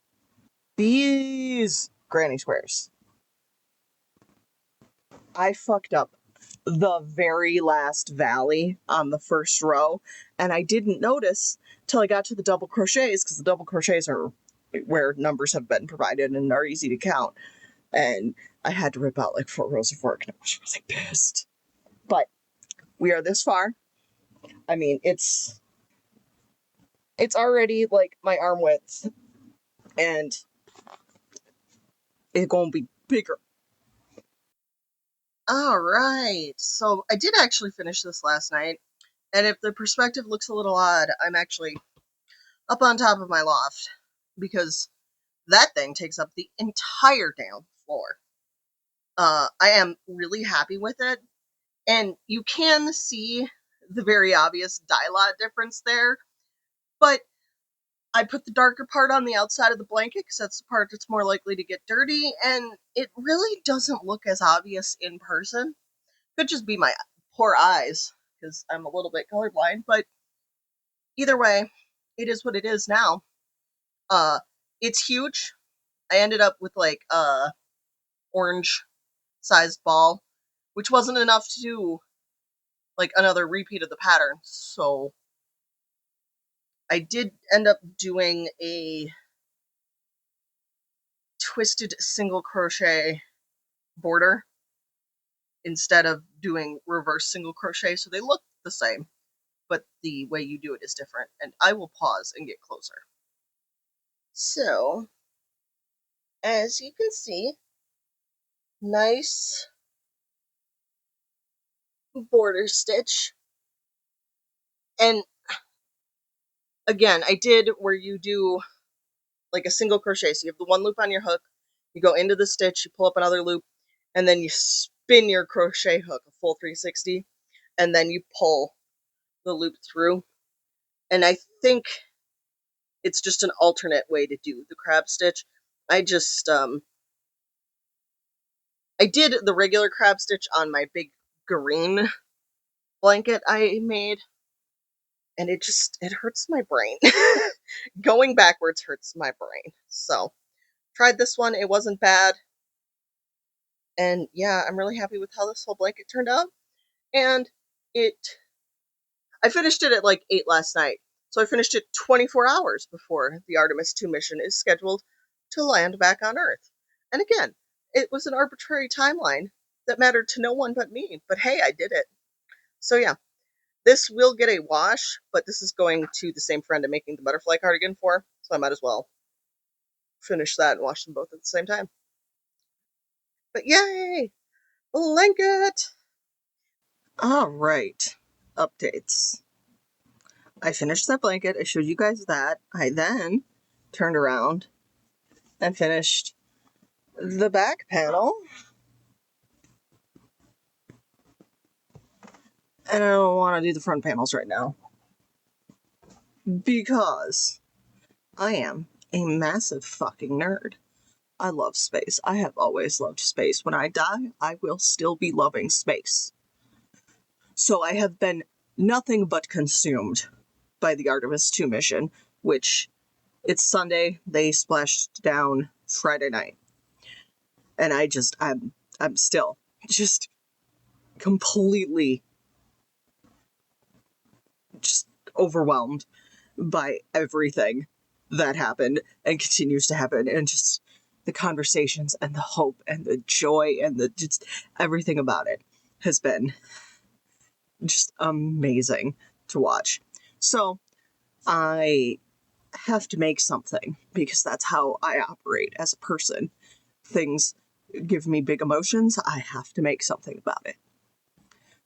these granny squares. I fucked up the very last valley on the first row, and I didn't notice till I got to the double crochets, because the double crochets are where numbers have been provided and are easy to count. And I had to rip out like 4 rows of work, and I was like pissed. But we are this far. I mean, it's already like my arm width, and it's gonna be bigger. Alright, so I did actually finish this last night, and if the perspective looks a little odd, I'm actually up on top of my loft, because that thing takes up the entire damn floor. I am really happy with it, and you can see the very obvious dye lot difference there, but I put the darker part on the outside of the blanket because that's the part that's more likely to get dirty, and it really doesn't look as obvious in person. Could just be my poor eyes, because I'm a little bit colorblind, but either way, it is what it is now. It's huge. I ended up with like a orange sized ball, which wasn't enough to do like another repeat of the pattern, so I did end up doing a twisted single crochet border instead of doing reverse single crochet, so they look the same, but the way you do it is different, and I will pause and get closer. So, as you can see, nice border stitch, and again, I did where you do like a single crochet, so you have the one loop on your hook, you go into the stitch, you pull up another loop, and then you spin your crochet hook a full 360, and then you pull the loop through. And I think it's just an alternate way to do the crab stitch. I just I did the regular crab stitch on my big green blanket I made, and it hurts my brain. Going backwards hurts my brain. So tried this one, it wasn't bad, and yeah, I'm really happy with how this whole blanket turned out. And I finished it at like 8 last night, so I finished it 24 hours before the Artemis 2 mission is scheduled to land back on Earth. And again, it was an arbitrary timeline that mattered to no one but me, but hey, I did it. So yeah, this will get a wash, but this is going to the same friend I'm making the butterfly cardigan for, so I might as well finish that and wash them both at the same time. But yay! Blanket! Alright, updates. I finished that blanket, I showed you guys that. I then turned around and finished the back panel. And I don't want to do the front panels right now, because I am a massive fucking nerd. I love space. I have always loved space. When I die, I will still be loving space. So I have been nothing but consumed by the Artemis 2 mission, which it's Sunday, they splashed down Friday night. And I'm still just completely just overwhelmed by everything that happened and continues to happen, and just the conversations and the hope and the joy and the just everything about it has been just amazing to watch. So I have to make something, because that's how I operate as a person. Things give me big emotions, I have to make something about it.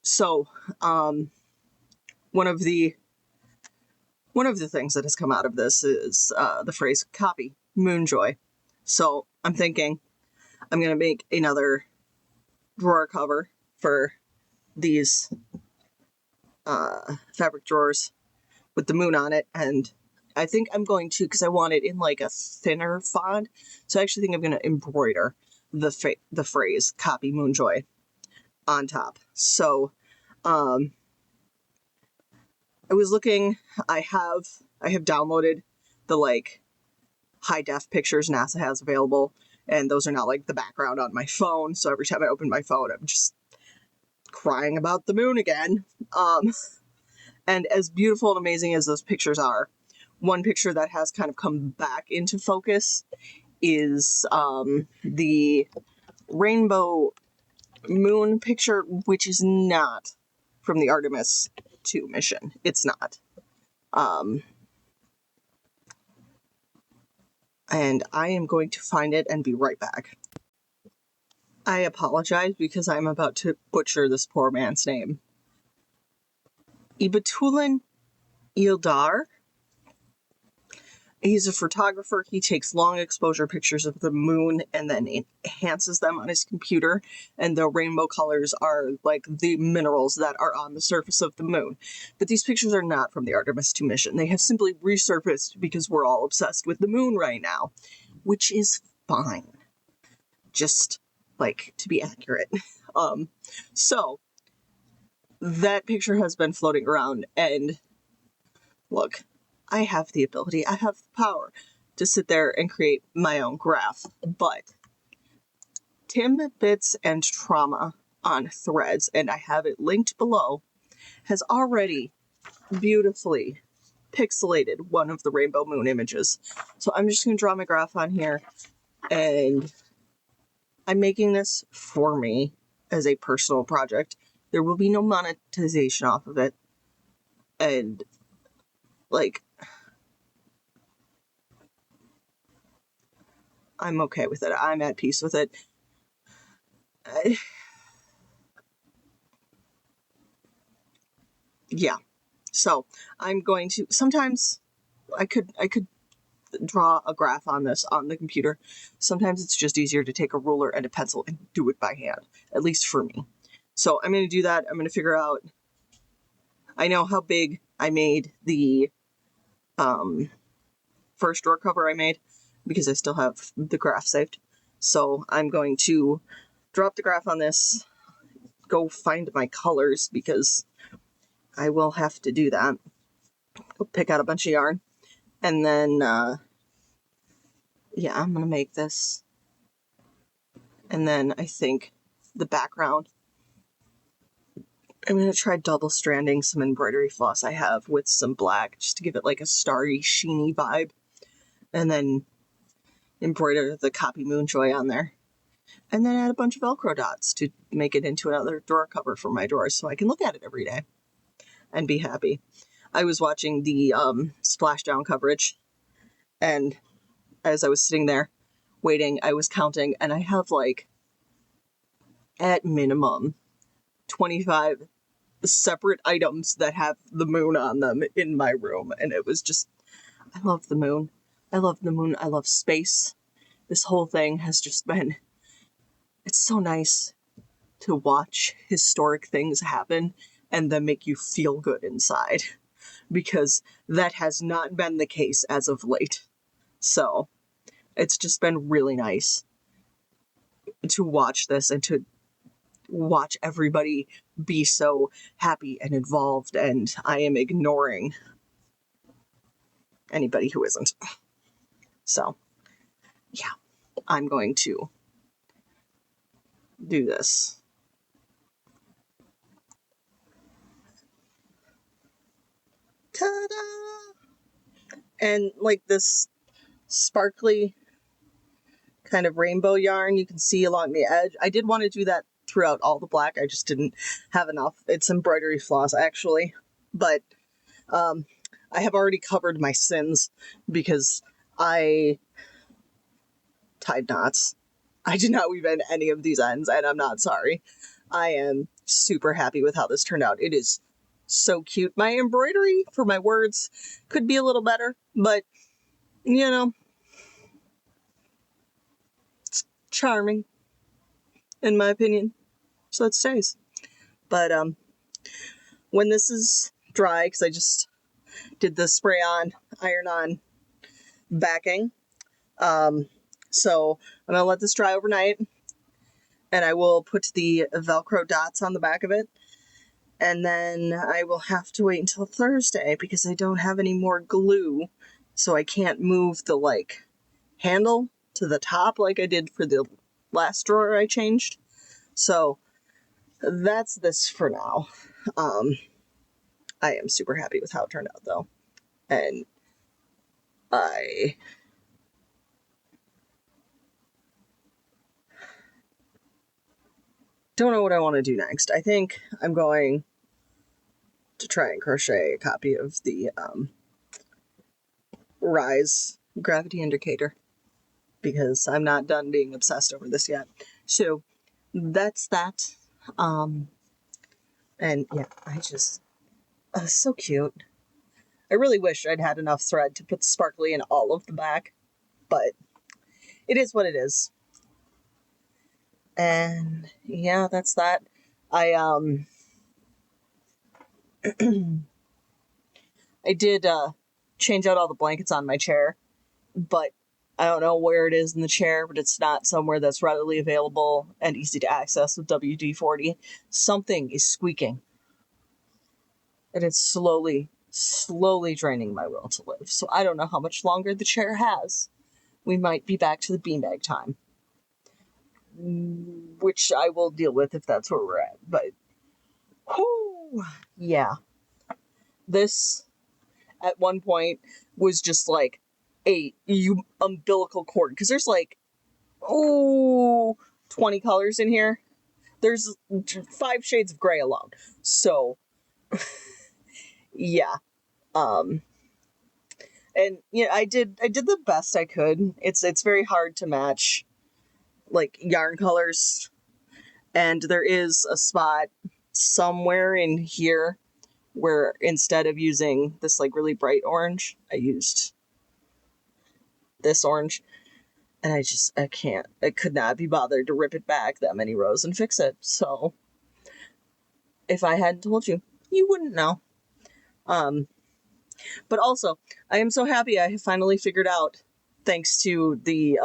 So one of the things that has come out of this is the phrase copy, Moonjoy. So I'm thinking I'm going to make another drawer cover for these fabric drawers with the moon on it, and I think I'm going to, because I want it in like a thinner font, so I actually think I'm going to embroider the phrase "Copy Moonjoy" on top. So I was looking, I have downloaded the like high def pictures NASA has available, and those are now like the background on my phone, so every time I open my phone I'm just crying about the moon again. And as beautiful and amazing as those pictures are, one picture that has kind of come back into focus is the rainbow moon picture, which is not from the Artemis 2 mission. It's not. And I am going to find it and be right back. I apologize because I'm about to butcher this poor man's name. Ibatulan Ildar. He's a photographer. He takes long exposure pictures of the moon and then enhances them on his computer. And the rainbow colors are like the minerals that are on the surface of the moon. But these pictures are not from the Artemis 2 mission. They have simply resurfaced because we're all obsessed with the moon right now, which is fine. Just like to be accurate. So that picture has been floating around, and look, I have the ability, I have the power to sit there and create my own graph, but Tim Bits and Trauma on Threads, and I have it linked below, has already beautifully pixelated one of the rainbow moon images. So I'm just going to draw my graph on here, and I'm making this for me as a personal project. There will be no monetization off of it, and like, I'm okay with it. I'm at peace with it. Yeah. So I'm going to, sometimes I could draw a graph on this on the computer. Sometimes it's just easier to take a ruler and a pencil and do it by hand, at least for me. So I'm going to do that. I'm going to figure out, I know how big I made the first drawer cover I made, because I still have the graph saved. So I'm going to drop the graph on this, go find my colors, because I will have to do that. Go pick out a bunch of yarn, and then yeah, I'm gonna make this, and then I think the background, I'm gonna try double stranding some embroidery floss I have with some black, just to give it like a starry, sheeny vibe, and then embroider the Copy Moonjoy on there, and then add a bunch of Velcro dots to make it into another drawer cover for my drawers, so I can look at it every day and be happy. I was watching the splashdown coverage, and as I was sitting there waiting, I was counting, and I have like, at minimum, 25 separate items that have the moon on them in my room, and it was just, I love the moon. I love the moon. I love space. This whole thing has just been, it's so nice to watch historic things happen and then make you feel good inside, because that has not been the case as of late. So it's just been really nice to watch this and to watch everybody be so happy and involved, and I am ignoring anybody who isn't. So yeah, I'm going to do this. Ta-da! And like this sparkly kind of rainbow yarn you can see along the edge. I did want to do that throughout all the black. I just didn't have enough. It's embroidery floss, actually. But I have already covered my sins because I tied knots. I did not weave in any of these ends, and I'm not sorry. I am super happy with how this turned out. It is so cute. My embroidery for my words could be a little better, but, you know, it's charming. in my opinion. So it stays. But when this is dry, because I just did the spray on, iron on backing. So I'm gonna let this dry overnight, and I will put the Velcro dots on the back of it. And then I will have to wait until Thursday because I don't have any more glue, so I can't move the handle to the top like I did for the last drawer I changed. So that's this for now. I am super happy with how it turned out though. And I don't know what I want to do next. I think I'm going to try and crochet a copy of the Rise gravity indicator because I'm not done being obsessed over this yet. So that's that. And yeah, so cute. I really wish I'd had enough thread to put sparkly in all of the back, but it is what it is. And yeah, that's that. I I did change out all the blankets on my chair, but I don't know where it is in the chair, but it's not somewhere that's readily available and easy to access with WD-40. Something is squeaking. And it's slowly draining my will to live. So I don't know how much longer the chair has. We might be back to the beanbag time, which I will deal with if that's where we're at. But, whoo, yeah. This, at one point, was just like a umbilical cord. Because there's 20 colors in here. There's 5 shades of gray alone. So, yeah. And yeah, I did the best I could. It's very hard to match yarn colors, and there is a spot somewhere in here where instead of using this really bright orange, I used this orange, and I could not be bothered to rip it back that many rows and fix it. So if I hadn't told you, you wouldn't know. But also, I am so happy I have finally figured out, thanks to the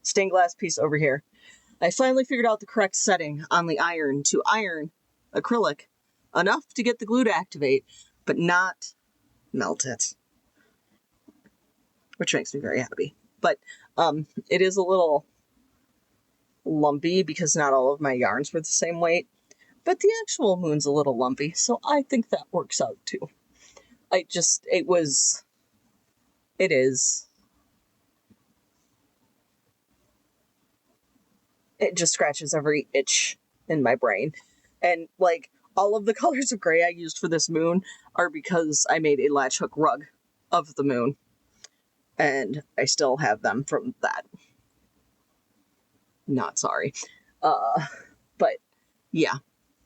stained glass piece over here, I finally figured out the correct setting on the iron to iron acrylic enough to get the glue to activate, but not melt it, which makes me very happy. But it is a little lumpy because not all of my yarns were the same weight, but the actual moon's a little lumpy, so I think that works out too. It just scratches every itch in my brain. And all of the colors of gray I used for this moon are because I made a latch hook rug of the moon, and I still have them from that. Not sorry. But yeah,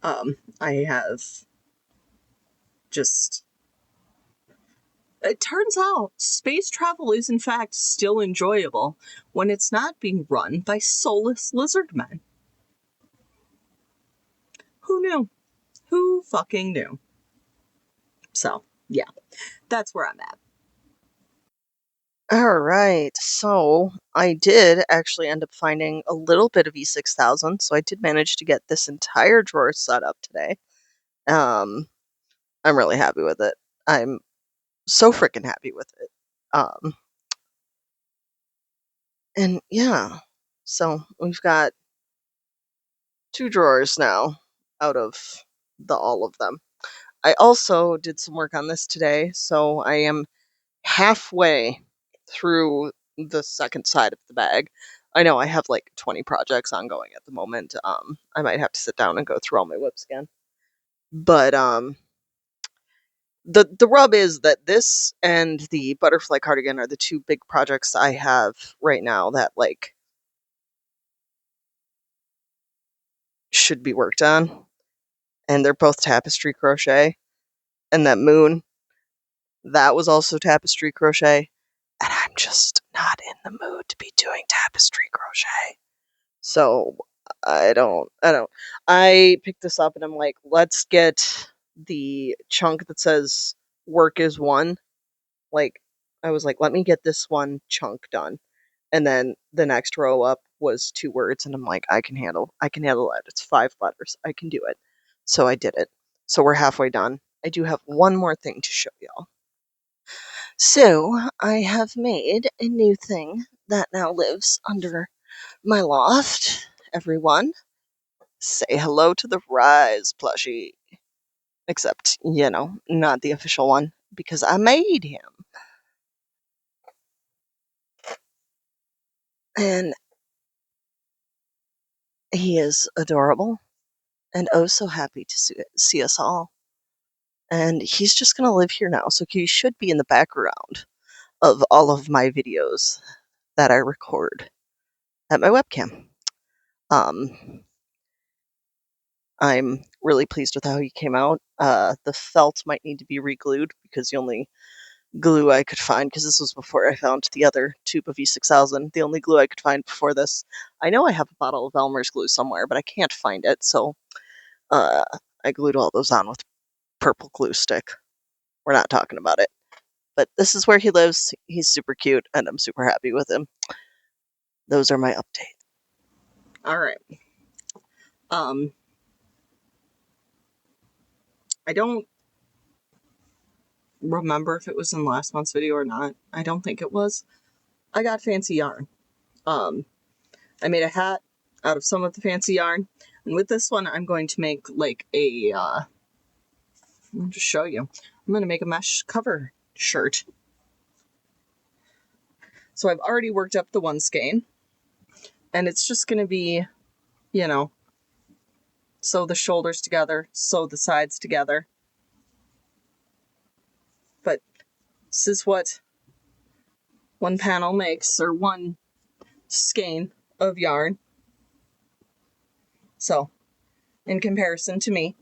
I have just... It turns out space travel is in fact still enjoyable when it's not being run by soulless lizard men. Who knew? Who fucking knew? So, yeah, that's where I'm at. Alright, so I did actually end up finding a little bit of E6000, so I did manage to get this entire drawer set up today. I'm really happy with it. I'm so freaking happy with it. And yeah, so we've got 2 drawers now out of all of them. I also did some work on this today, so I am halfway through the second side of the bag. I know I have 20 projects ongoing at the moment. I might have to sit down and go through all my whips again. But the rub is that this and the butterfly cardigan are the 2 big projects I have right now that should be worked on, and they're both tapestry crochet. And that moon, that was also tapestry crochet, and I'm just not in the mood to be doing tapestry crochet. So I picked this up and I'm like, let's get the chunk that says work is one. Like, I was like, let me get this one chunk done. And then the next row up was 2 words, and I'm like, I can handle that. It's 5 letters. I can do it. So I did it. So we're halfway done. I do have one more thing to show y'all. So I have made a new thing that now lives under my loft. Everyone, say hello to the Rise plushie. Except, not the official one, because I made him. And he is adorable and oh so happy to see us all. And he's just going to live here now, so he should be in the background of all of my videos that I record at my webcam. I'm really pleased with how he came out. The felt might need to be re-glued because the only glue I could find, because this was before I found the other tube of E6000, the only glue I could find before this. I know I have a bottle of Elmer's glue somewhere, but I can't find it, so I glued all those on with purple glue stick. We're not talking about it. But this is where he lives. He's super cute, and I'm super happy with him. Those are my updates. All right. I don't remember if it was in last month's video or not. I don't think it was. I got fancy yarn. I made a hat out of some of the fancy yarn, and with this one, I'm going to make like a. I'll just show you. I'm going to make a mesh cover shirt. So I've already worked up the one skein, and it's just going to be, sew the shoulders together, sew the sides together. But this is what one panel makes, or one skein of yarn. So, in comparison to me,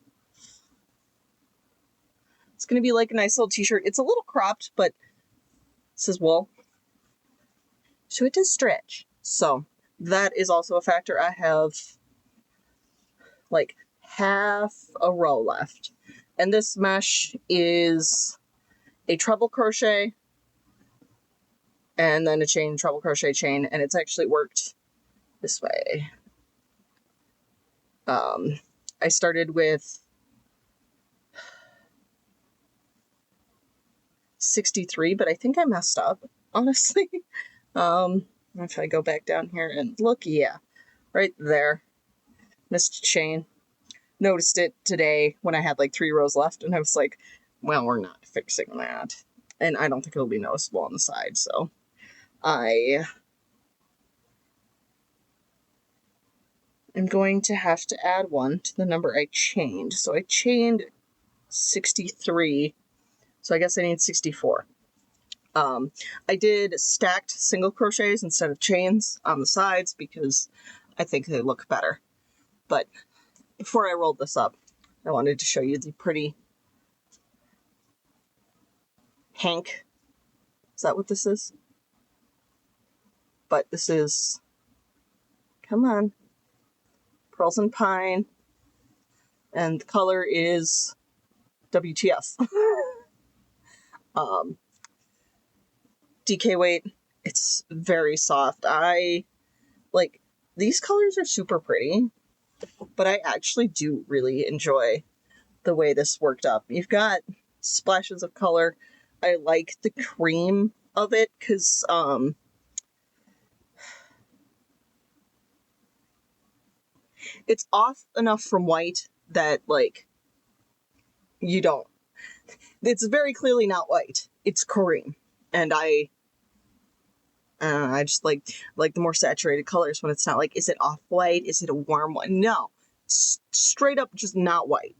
it's going to be like a nice little t-shirt. It's a little cropped, but this is wool, so it does stretch. So, that is also a factor. I have like half a row left. And this mesh is a treble crochet and then a chain, treble crochet chain, and it's actually worked this way. I started with 63, but I think I messed up, honestly. If I go back down here and look, yeah, right there, missed chain. Noticed it today when I had like 3 rows left, and I was like, well, we're not fixing that. And I don't think it'll be noticeable on the side, so I am going to have to add 1 to the number I chained. So I chained 63, so I guess I need 64. I did stacked single crochets instead of chains on the sides because I think they look better. But before I rolled this up, I wanted to show you the pretty hank. Is that what this is? But this is, come on, Purls and Pine, and the color is WTF. DK weight, it's very soft. I like, these colors are super pretty, but I actually do really enjoy the way this worked up. You've got splashes of color. I like the cream of it because it's off enough from white that like you don't. It's very clearly not white. It's cream, and I just like the more saturated colors when it's not like, is it off white? Is it a warm one? No, straight up just not white.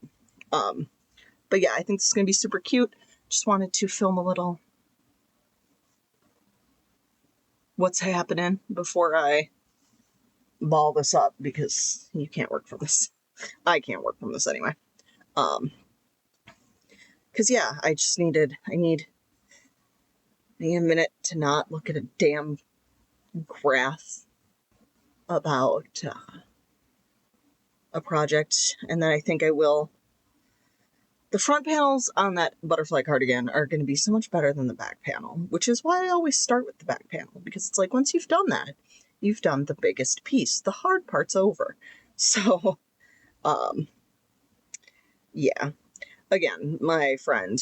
But yeah, I think this is gonna be super cute. Just wanted to film a little what's happening before I ball this up, because you can't work from this. I can't work from this anyway. Because yeah, I need a minute to not look at a damn graph about a project, and then I think I will. The front panels on that butterfly cardigan are going to be so much better than the back panel, which is why I always start with the back panel, because it's like once you've done that, you've done the biggest piece. The hard part's over. So, yeah. Again, my friend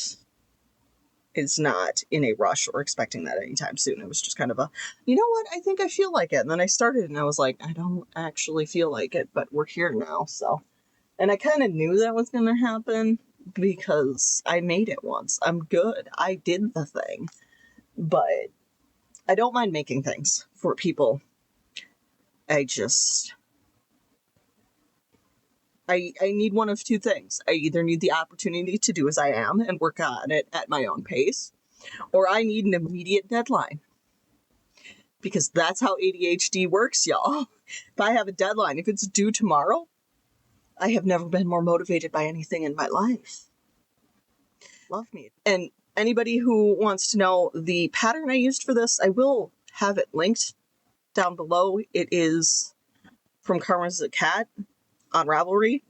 is not in a rush or expecting that anytime soon. It was just kind of a, you know what, I think I feel like it. And then I started and I was like, I don't actually feel like it, but we're here now, so. And I kind of knew that was going to happen because I made it once. I'm good. I did the thing. But I don't mind making things for people. I need one of two things. I either need the opportunity to do as I am and work on it at my own pace, or I need an immediate deadline. Because that's how ADHD works, y'all. If I have a deadline, if it's due tomorrow, I have never been more motivated by anything in my life. Love me. And anybody who wants to know the pattern I used for this, I will have it linked down below. It is from Karma's the Cat on Ravelry.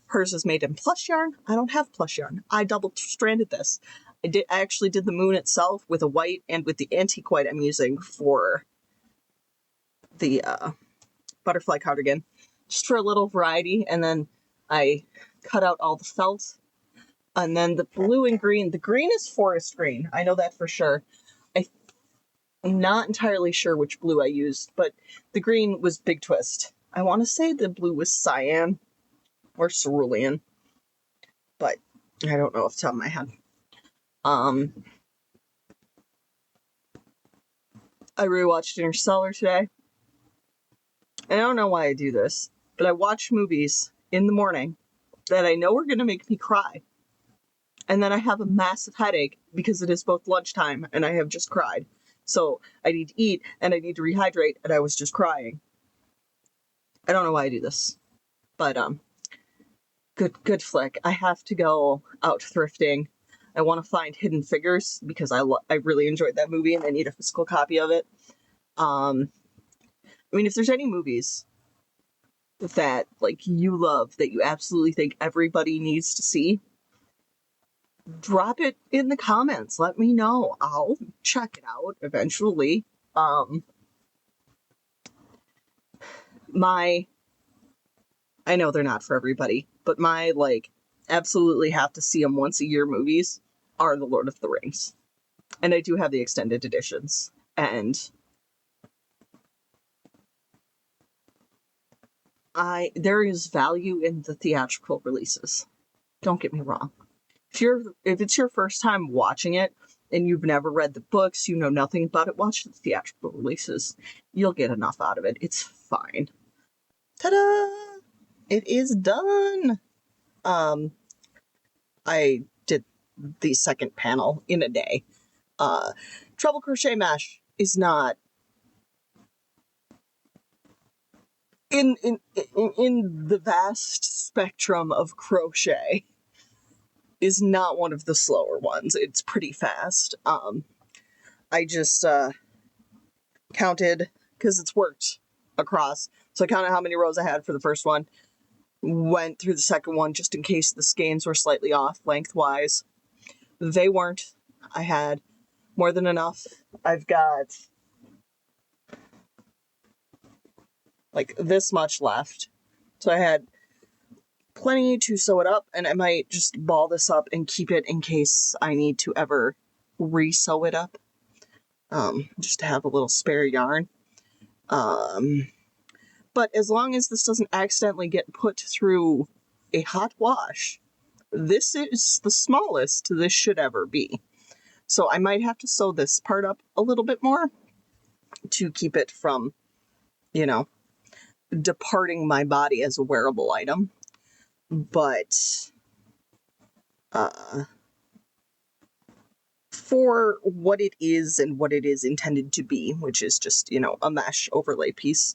Hers is made in plush yarn. I don't have plush yarn. I double-stranded this. I actually did the moon itself with a white and with the antique white I'm using for the butterfly cardigan, just for a little variety. And then I cut out all the felt. And then the blue and green. The green is forest green. I know that for sure. I'm not entirely sure which blue I used, but the green was Big Twist. I want to say the blue was cyan or cerulean, but I don't know off the top of my head. I rewatched Interstellar today. And I don't know why I do this, but I watch movies in the morning that I know are going to make me cry. And then I have a massive headache because it is both lunchtime and I have just cried. So I need to eat and I need to rehydrate and I was just crying. I don't know why I do this, but good flick. I have to go out thrifting. I want to find Hidden Figures because I really enjoyed that movie and I need a physical copy of it. I mean, if there's any movies that like you love that you absolutely think everybody needs to see, drop it in the comments. Let me know. I'll check it out eventually. I know they're not for everybody, but my like absolutely have to see them once a year movies are The Lord of the Rings. And I do have the extended editions. And there is value in the theatrical releases. Don't get me wrong. If it's your first time watching it and you've never read the books, you know nothing about it, watch the theatrical releases. You'll get enough out of it. It's fine. Ta-da! It is done. I did the second panel in a day. Treble crochet mesh is not in the vast spectrum of crochet is not one of the slower ones. It's pretty fast. I just counted because it's worked across. So I counted how many rows I had for the first one. Went through the second one just in case the skeins were slightly off lengthwise. They weren't. I had more than enough. I've got like this much left. So I had plenty to sew it up, and I might just ball this up and keep it in case I need to ever re-sew it up. Just to have a little spare yarn. But as long as this doesn't accidentally get put through a hot wash, this is the smallest this should ever be. So I might have to sew this part up a little bit more to keep it from, departing my body as a wearable item. But for what it is and what it is intended to be, which is just, a mesh overlay piece,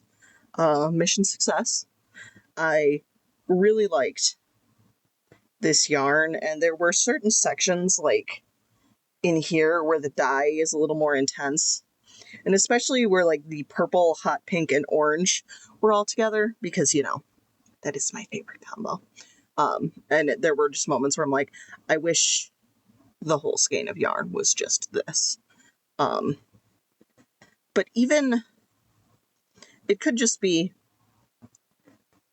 mission success. I really liked this yarn, and there were certain sections like in here where the dye is a little more intense, and especially where like the purple, hot pink, and orange were all together because That is my favorite combo. And there were just moments where I'm like, I wish the whole skein of yarn was just this. But even, it could just be,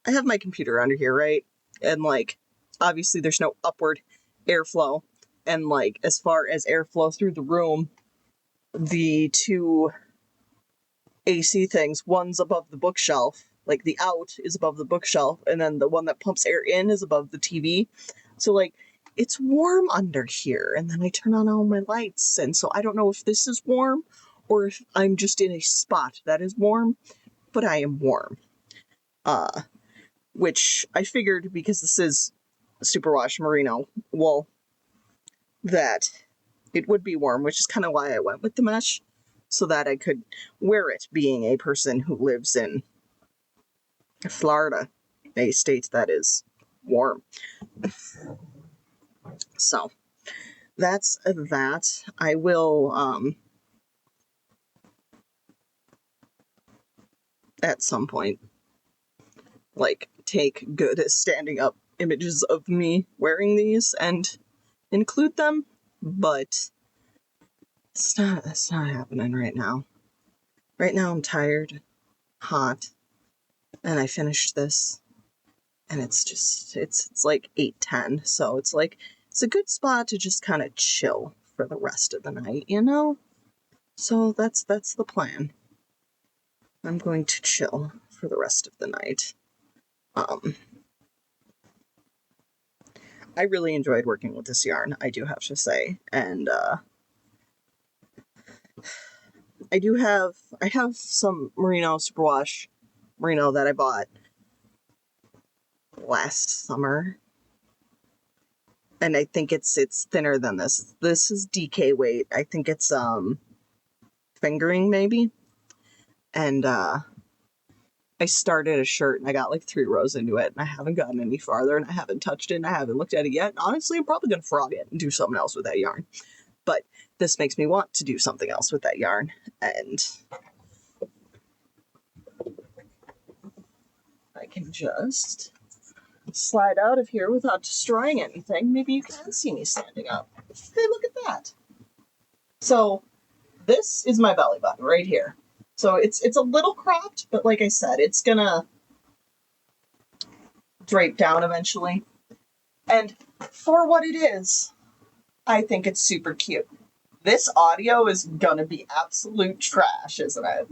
I have my computer under here, right? And like, obviously there's no upward airflow. And like, as far as airflow through the room, the two AC things, one's above the bookshelf, like the out is above the bookshelf, and then the one that pumps air in is above the TV. So like, it's warm under here, and then I turn on all my lights, and so I don't know if this is warm or if I'm just in a spot that is warm, but I am warm. Which I figured, because this is superwash merino wool, that it would be warm, which is kind of why I went with the mesh, so that I could wear it, being a person who lives in Florida, a state that is warm. So that's that. I will at some point like take good standing up images of me wearing these and include them, but that's not happening right now. Right now I'm tired, hot, and I finished this, and it's just, it's like 8:10, so it's like, it's a good spot to just kind of chill for the rest of the night, you know? So that's the plan. I'm going to chill for the rest of the night. I really enjoyed working with this yarn, I do have to say, and I have some merino superwash merino that I bought last summer, and I think it's thinner than this. This is DK weight. I think it's fingering maybe, and I started a shirt and I got like 3 rows into it, and I haven't gotten any farther, and I haven't touched it, and I haven't looked at it yet. Honestly, I'm probably gonna frog it and do something else with that yarn, but this makes me want to do something else with that yarn. And I can just slide out of here without destroying anything. Maybe you can see me standing up. Hey, look at that. So this is my belly button right here. So it's a little cropped, but like I said, it's gonna drape down eventually. And for what it is, I think it's super cute. This audio is gonna be absolute trash, isn't it?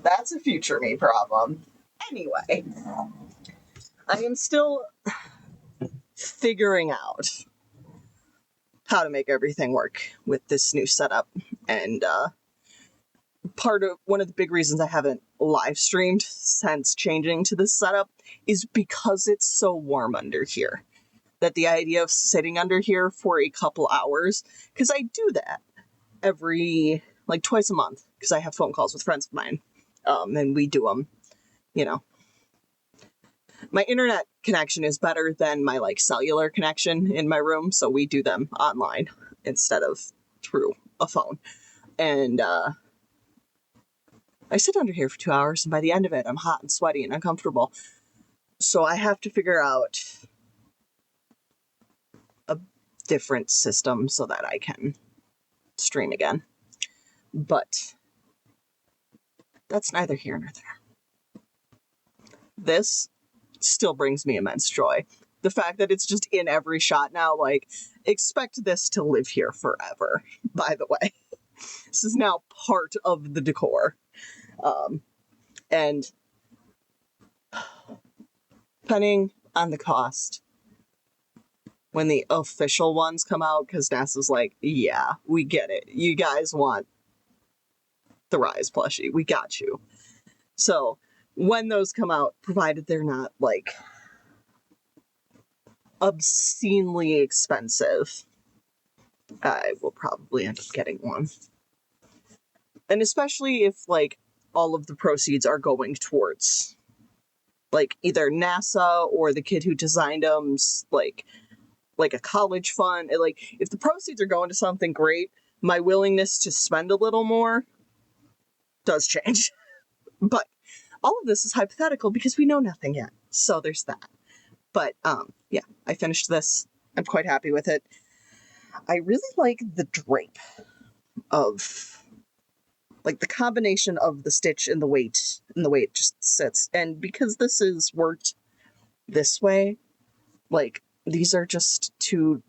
That's a future me problem. Anyway, I am still figuring out how to make everything work with this new setup, and one of the big reasons I haven't live streamed since changing to this setup is because it's so warm under here, that the idea of sitting under here for a couple hours, because I do that every, like, twice a month, because I have phone calls with friends of mine, and we do them, you know. My internet connection is better than my, like, cellular connection in my room, so we do them online instead of through a phone. And I sit under here for 2 hours, and by the end of it, I'm hot and sweaty and uncomfortable. So I have to figure out a different system so that I can stream again. But that's neither here nor there. This still brings me immense joy. The fact that it's just in every shot now, like, expect this to live here forever, by the way. This is now part of the decor. And depending on the cost, when the official ones come out, because NASA's like, yeah, we get it. You guys want the Rise plushie. We got you. So when those come out, provided they're not, like, obscenely expensive, I will probably end up getting one. And especially if, like, all of the proceeds are going towards, like, either NASA or the kid who designed them's, like a college fund. Like, if the proceeds are going to something great, my willingness to spend a little more does change. But all of this is hypothetical because we know nothing yet. So there's that. But yeah, I finished this. I'm quite happy with it. I really like the drape of, like, the combination of the stitch and the way it just sits. And because this is worked this way, like, these are just two,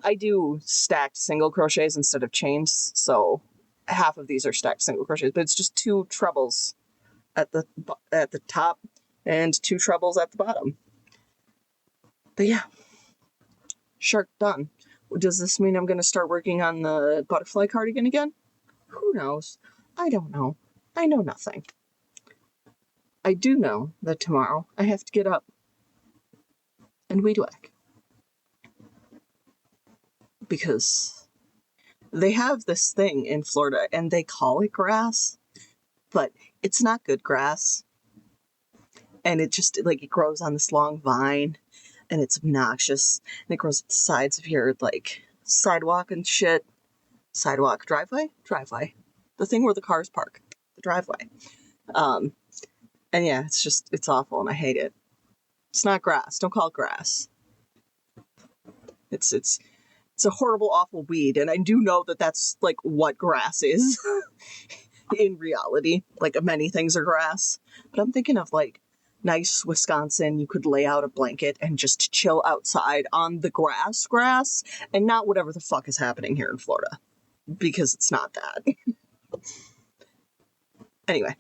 I do stacked single crochets instead of chains, so half of these are stacked single crochets, but it's just 2 trebles at the top and 2 trebles at the bottom. But yeah, shark done. Does this mean I'm going to start working on the butterfly cardigan again? Who knows? I don't know. I know nothing. I do know that tomorrow I have to get up and weed whack. Because they have this thing in Florida and they call it grass, but it's not good grass. And it just, like, it grows on this long vine and it's obnoxious. And it grows at the sides of your, like, sidewalk and shit. Sidewalk, driveway? Driveway. The thing where the cars park. The driveway. And yeah, it's awful and I hate it. It's not grass. Don't call it grass. It's a horrible, awful weed, and I do know that that's, like, what grass is in reality. Like, many things are grass. But I'm thinking of, like, nice Wisconsin, you could lay out a blanket and just chill outside on the grass, and not whatever the fuck is happening here in Florida. Because it's not that. Anyway,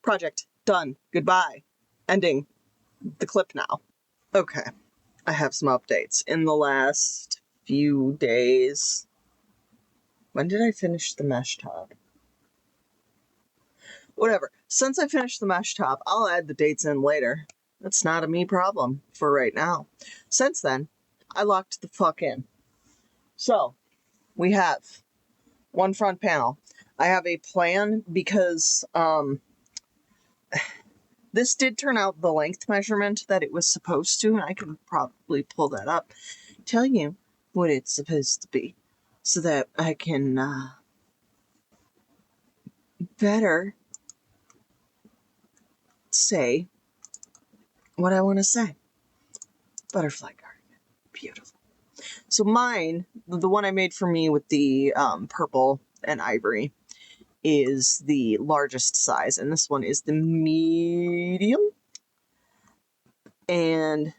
project done. Goodbye. Ending the clip now. Okay, I have some updates. In the last few days, when did I finish the mesh top? Whatever. Since I finished the mesh top, I'll add the dates in later. That's not a me problem for right now. Since then, I locked the fuck in. So, we have one front panel. I have a plan because this did turn out the length measurement that it was supposed to, and I can probably pull that up, tell you what it's supposed to be, so that I can better say what I want to say. Butterfly cardigan. Beautiful. So mine, the one I made for me with the purple and ivory, is the largest size, and this one is the medium. And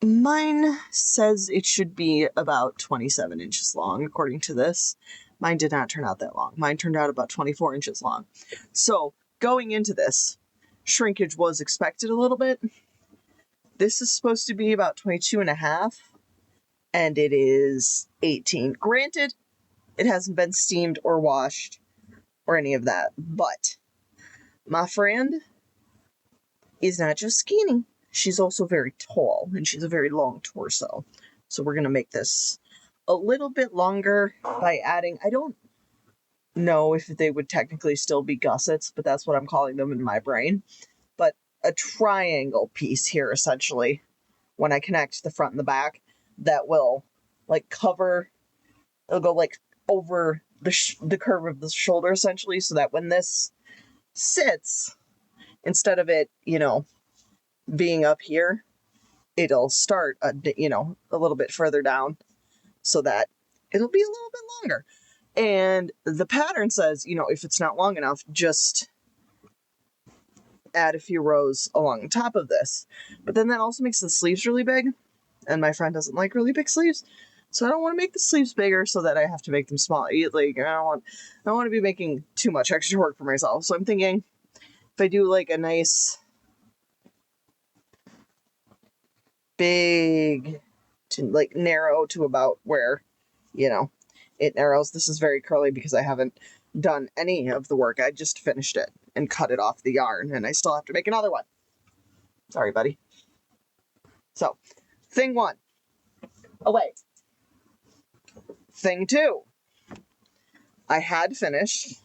mine says it should be about 27 inches long, according to this. Mine did not turn out that long. Mine turned out about 24 inches long. So, going into this, shrinkage was expected a little bit. This is supposed to be about 22 and a half, and it is 18. Granted, it hasn't been steamed or washed or any of that, but my friend is not just skinny. She's also very tall, and she's a very long torso. So we're going to make this a little bit longer by adding, I don't know if they would technically still be gussets, but that's what I'm calling them in my brain. But a triangle piece here, essentially, when I connect the front and the back, that will, like, cover, it'll go, like, over the curve of the shoulder, essentially, so that when this sits, instead of it, you know, being up here, it'll start, a little bit further down so that it'll be a little bit longer. And the pattern says, if it's not long enough, just add a few rows along the top of this. But then that also makes the sleeves really big, and my friend doesn't like really big sleeves. So I don't want to make the sleeves bigger so that I have to make them small. Like, I don't want to be making too much extra work for myself. So I'm thinking, if I do, like, a nice big to, like, narrow to about where, it narrows. This is very curly because I haven't done any of the work. I just finished it and cut it off the yarn, and I still have to make another one. Sorry, buddy. So, thing 1. Oh, wait. Thing 2. I had finished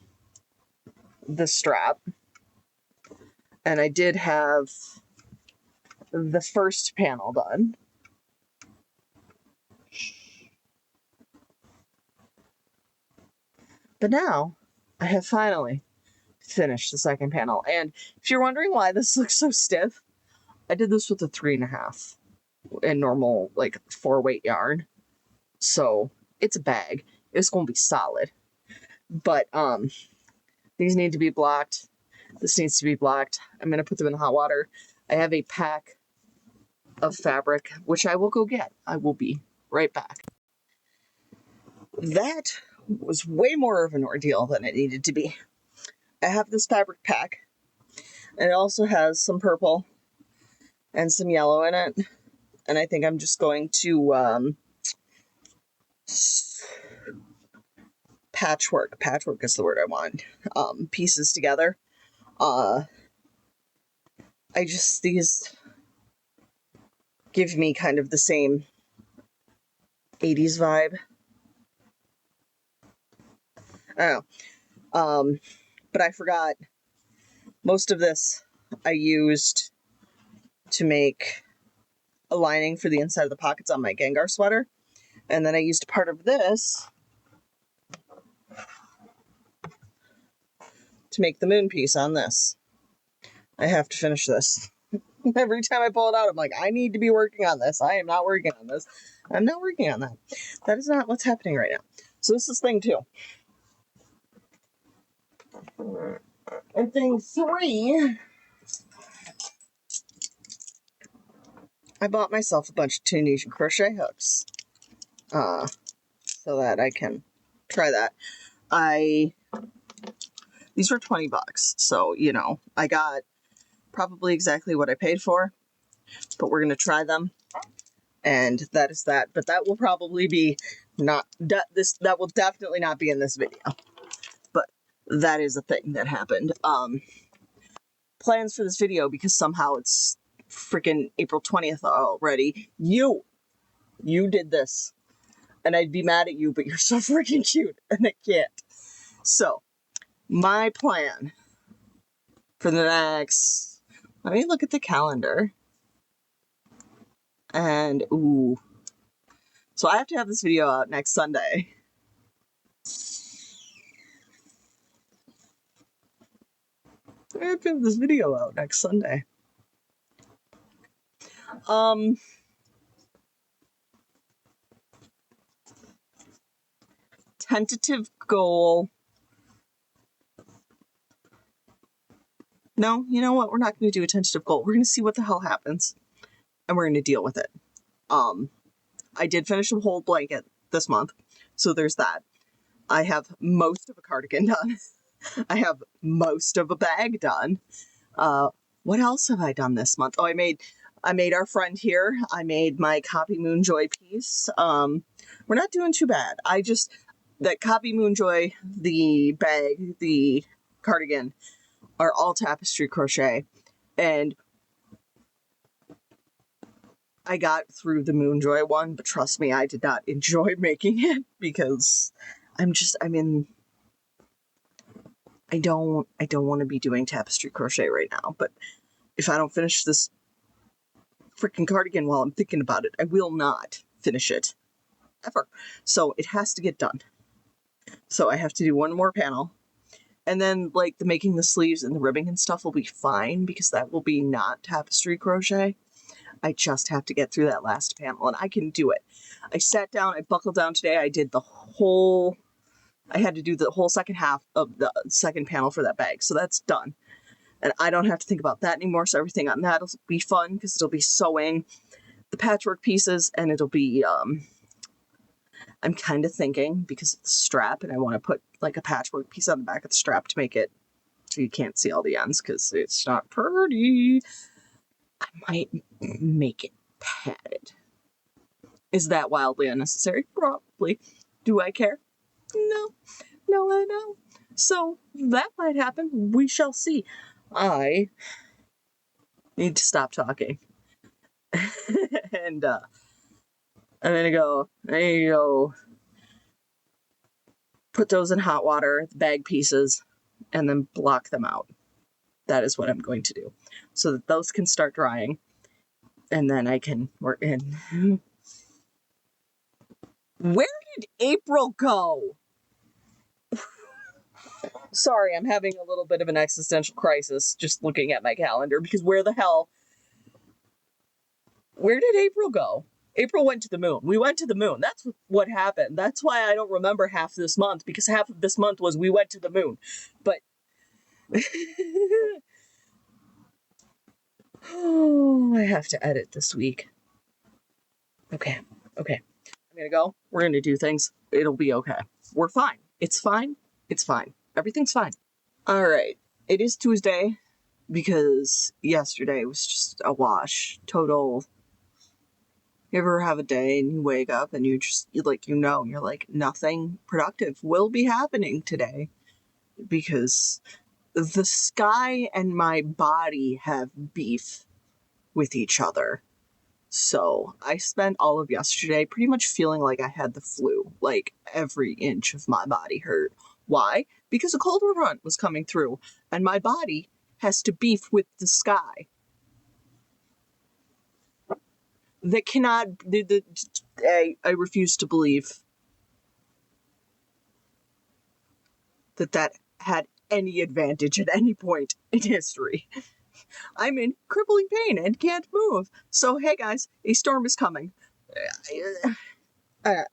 the strap, and I did have the first panel done. But now I have finally finished the second panel. And if you're wondering why this looks so stiff, I did this with a 3.5 in normal, like 4-weight yarn. So it's a bag. It's going to be solid. But these need to be blocked. This needs to be blocked. I'm going to put them in hot water. I have a pack of fabric, which I will go get. I will be right back. That was way more of an ordeal than it needed to be. I have this fabric pack, and it also has some purple and some yellow in it. And I think I'm just going to patchwork is the word I want, pieces together. These give me kind of the same 80s vibe. I don't know. But I forgot most of this I used to make a lining for the inside of the pockets on my Gengar sweater. And then I used part of this to make the moon piece on this. I have to finish this. Every time I pull it out, I'm like, I need to be working on this. I am not working on this. I'm not working on that. That is not what's happening right now. So this is thing 2. And thing 3, I bought myself a bunch of Tunisian crochet hooks. So that I can try that. These were $20, so, you know, I got probably exactly what I paid for, but we're going to try them, and that is that. But that will probably be that will definitely not be in this video, but that is a thing that happened. Plans for this video, because somehow it's freaking April 20th already. You did this, and I'd be mad at you, but you're so freaking cute, and I can't. So, my plan for the next, let me look at the calendar. And, ooh. So I have to have this video out next Sunday. I have to have this video out next Sunday. Tentative goal. No, you know what? We're not going to do a tentative goal. We're going to see what the hell happens, and we're going to deal with it. I did finish a whole blanket this month, so there's that. I have most of a cardigan done. I have most of a bag done. What else have I done this month? Oh, I made our friend here. I made my Copy Moonjoy piece. We're not doing too bad. That Copy Moonjoy, the bag, the cardigan, are all tapestry crochet, and I got through the Moonjoy one, but trust me, I did not enjoy making it, because I don't want to be doing tapestry crochet right now. But if I don't finish this freaking cardigan while I'm thinking about it, I will not finish it ever. So it has to get done. So I have to do one more panel, and then like the making the sleeves and the ribbing and stuff will be fine, because that will be not tapestry crochet. I just have to get through that last panel, and I can do it. I sat down, I buckled down today, I had to do the whole second half of the second panel for that bag, so that's done. And I don't have to think about that anymore, so everything on that will be fun, because it'll be sewing the patchwork pieces, and it'll be, I'm kind of thinking, because of the strap, and I want to put like a patchwork piece on the back of the strap to make it so you can't see all the ends, because it's not pretty. I might make it padded. Is that wildly unnecessary? Probably. Do I care? No, I don't. So that might happen. We shall see. I need to stop talking. And I'm gonna go put those in hot water, the bag pieces, and then block them out. That is what I'm going to do, so that those can start drying, and then I can work in. Where did April go? Sorry, I'm having a little bit of an existential crisis just looking at my calendar, because where did April go? April went to the moon. We went to the moon. That's what happened. That's why I don't remember half this month, because half of this month was we went to the moon. But oh, I have to edit this week. Okay. I'm gonna go. We're gonna do things. It'll be okay. We're fine. It's fine. It's fine. Everything's fine. All right. It is Tuesday, because yesterday was just a wash. Total. You ever have a day and you wake up and you're like, nothing productive will be happening today, because the sky and my body have beef with each other. So I spent all of yesterday pretty much feeling like I had the flu. Like, every inch of my body hurt. Why? Because a cold front was coming through, and my body has to beef with the sky. That cannot... I refuse to believe that had any advantage at any point in history. I'm in crippling pain and can't move. So, hey guys, a storm is coming. I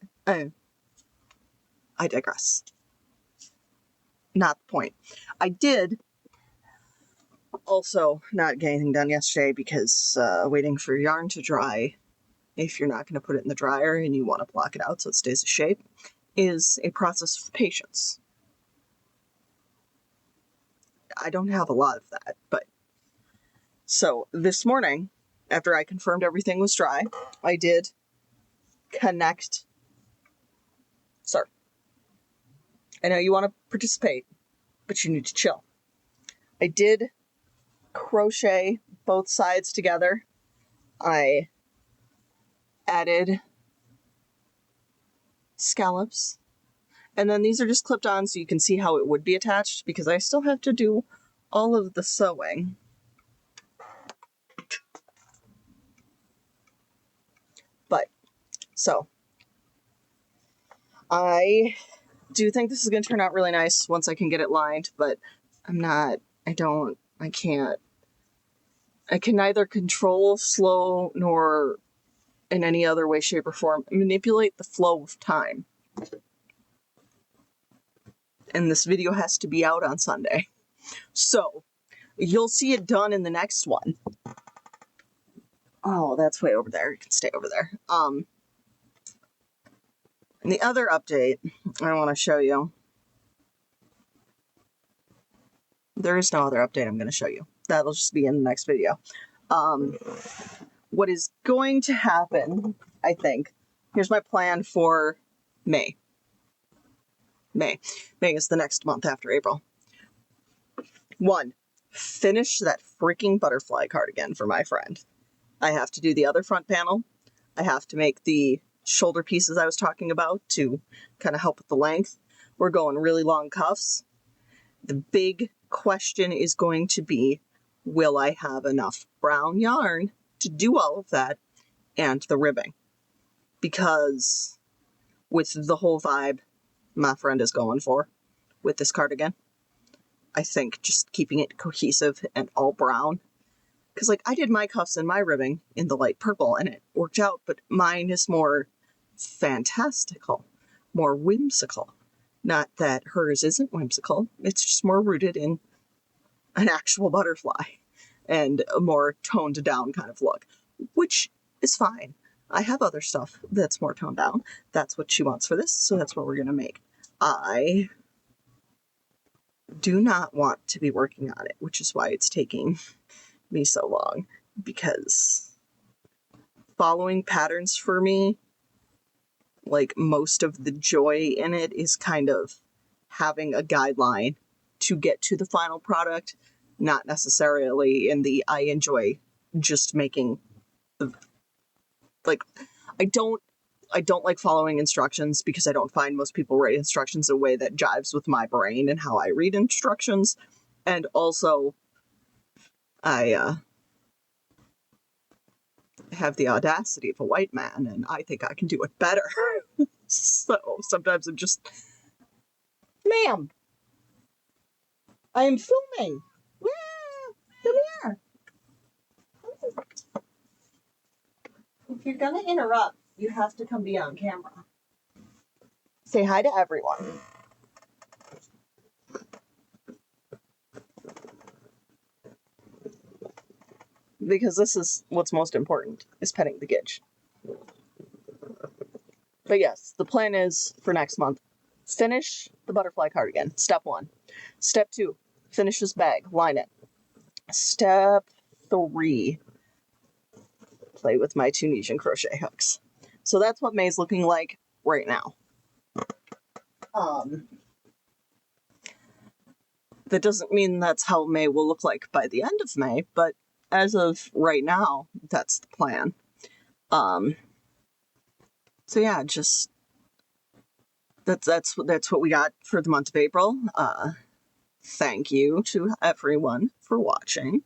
digress. Not the point. I did also not get anything done yesterday because waiting for yarn to dry, if you're not going to put it in the dryer and you want to block it out so it stays in shape, is a process of patience. I don't have a lot of that, but... So, this morning, after I confirmed everything was dry, I did connect... Sir, I know you want to participate, but you need to chill. I did crochet both sides together. I added scallops. And then these are just clipped on so you can see how it would be attached, because I still have to do all of the sewing. But, so, I do think this is going to turn out really nice once I can get it lined, but I can neither control, slow, nor in any other way, shape, or form manipulate the flow of time. And this video has to be out on Sunday. So, you'll see it done in the next one. Oh, that's way over there. You can stay over there. And the other update I want to show you. There is no other update I'm going to show you. That'll just be in the next video. What is going to happen, I think, here's my plan for May. May is the next month after April. 1, finish that freaking butterfly cardigan for my friend. I have to do the other front panel. I have to make the shoulder pieces I was talking about to kind of help with the length. We're going really long cuffs. The big question is going to be, will I have enough brown yarn to do all of that and the ribbing? Because with the whole vibe my friend is going for with this cardigan, I think just keeping it cohesive and all brown. Because, like, I did my cuffs and my ribbing in the light purple, and it worked out, but mine is more fantastical, more whimsical. Not that hers isn't whimsical, it's just more rooted in an actual butterfly and a more toned down kind of look, which is fine. I have other stuff that's more toned down. That's what she wants for this, so that's what we're going to make. I do not want to be working on it, which is why it's taking me so long, because following patterns for me, like, most of the joy in it is kind of having a guideline to get to the final product, not necessarily in the I enjoy just making the, like, I don't like following instructions, because I don't find most people write instructions in a way that jives with my brain and how I read instructions. And also, I have the audacity of a white man, and I think I can do it better. So sometimes I'm just, ma'am, I am filming. Yeah, come here. If you're gonna interrupt, you have to come be on camera. Say hi to everyone. Because this is what's most important, is petting the gidge. But yes, the plan is for next month, finish the butterfly cardigan, step 1. Step 2, finish this bag, line it. Step 3, play with my Tunisian crochet hooks. So that's what May's looking like right now. That doesn't mean that's how May will look like by the end of May, but as of right now, that's the plan. So yeah, just that's what we got for the month of April. Thank you to everyone for watching.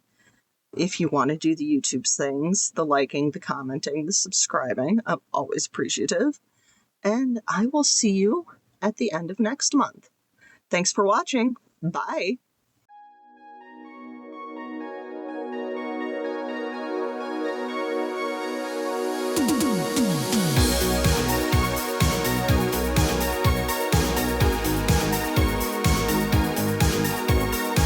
If you want to do the YouTube things, the liking, the commenting, the subscribing, I'm always appreciative. And I will see you at the end of next month. Thanks for watching. Bye.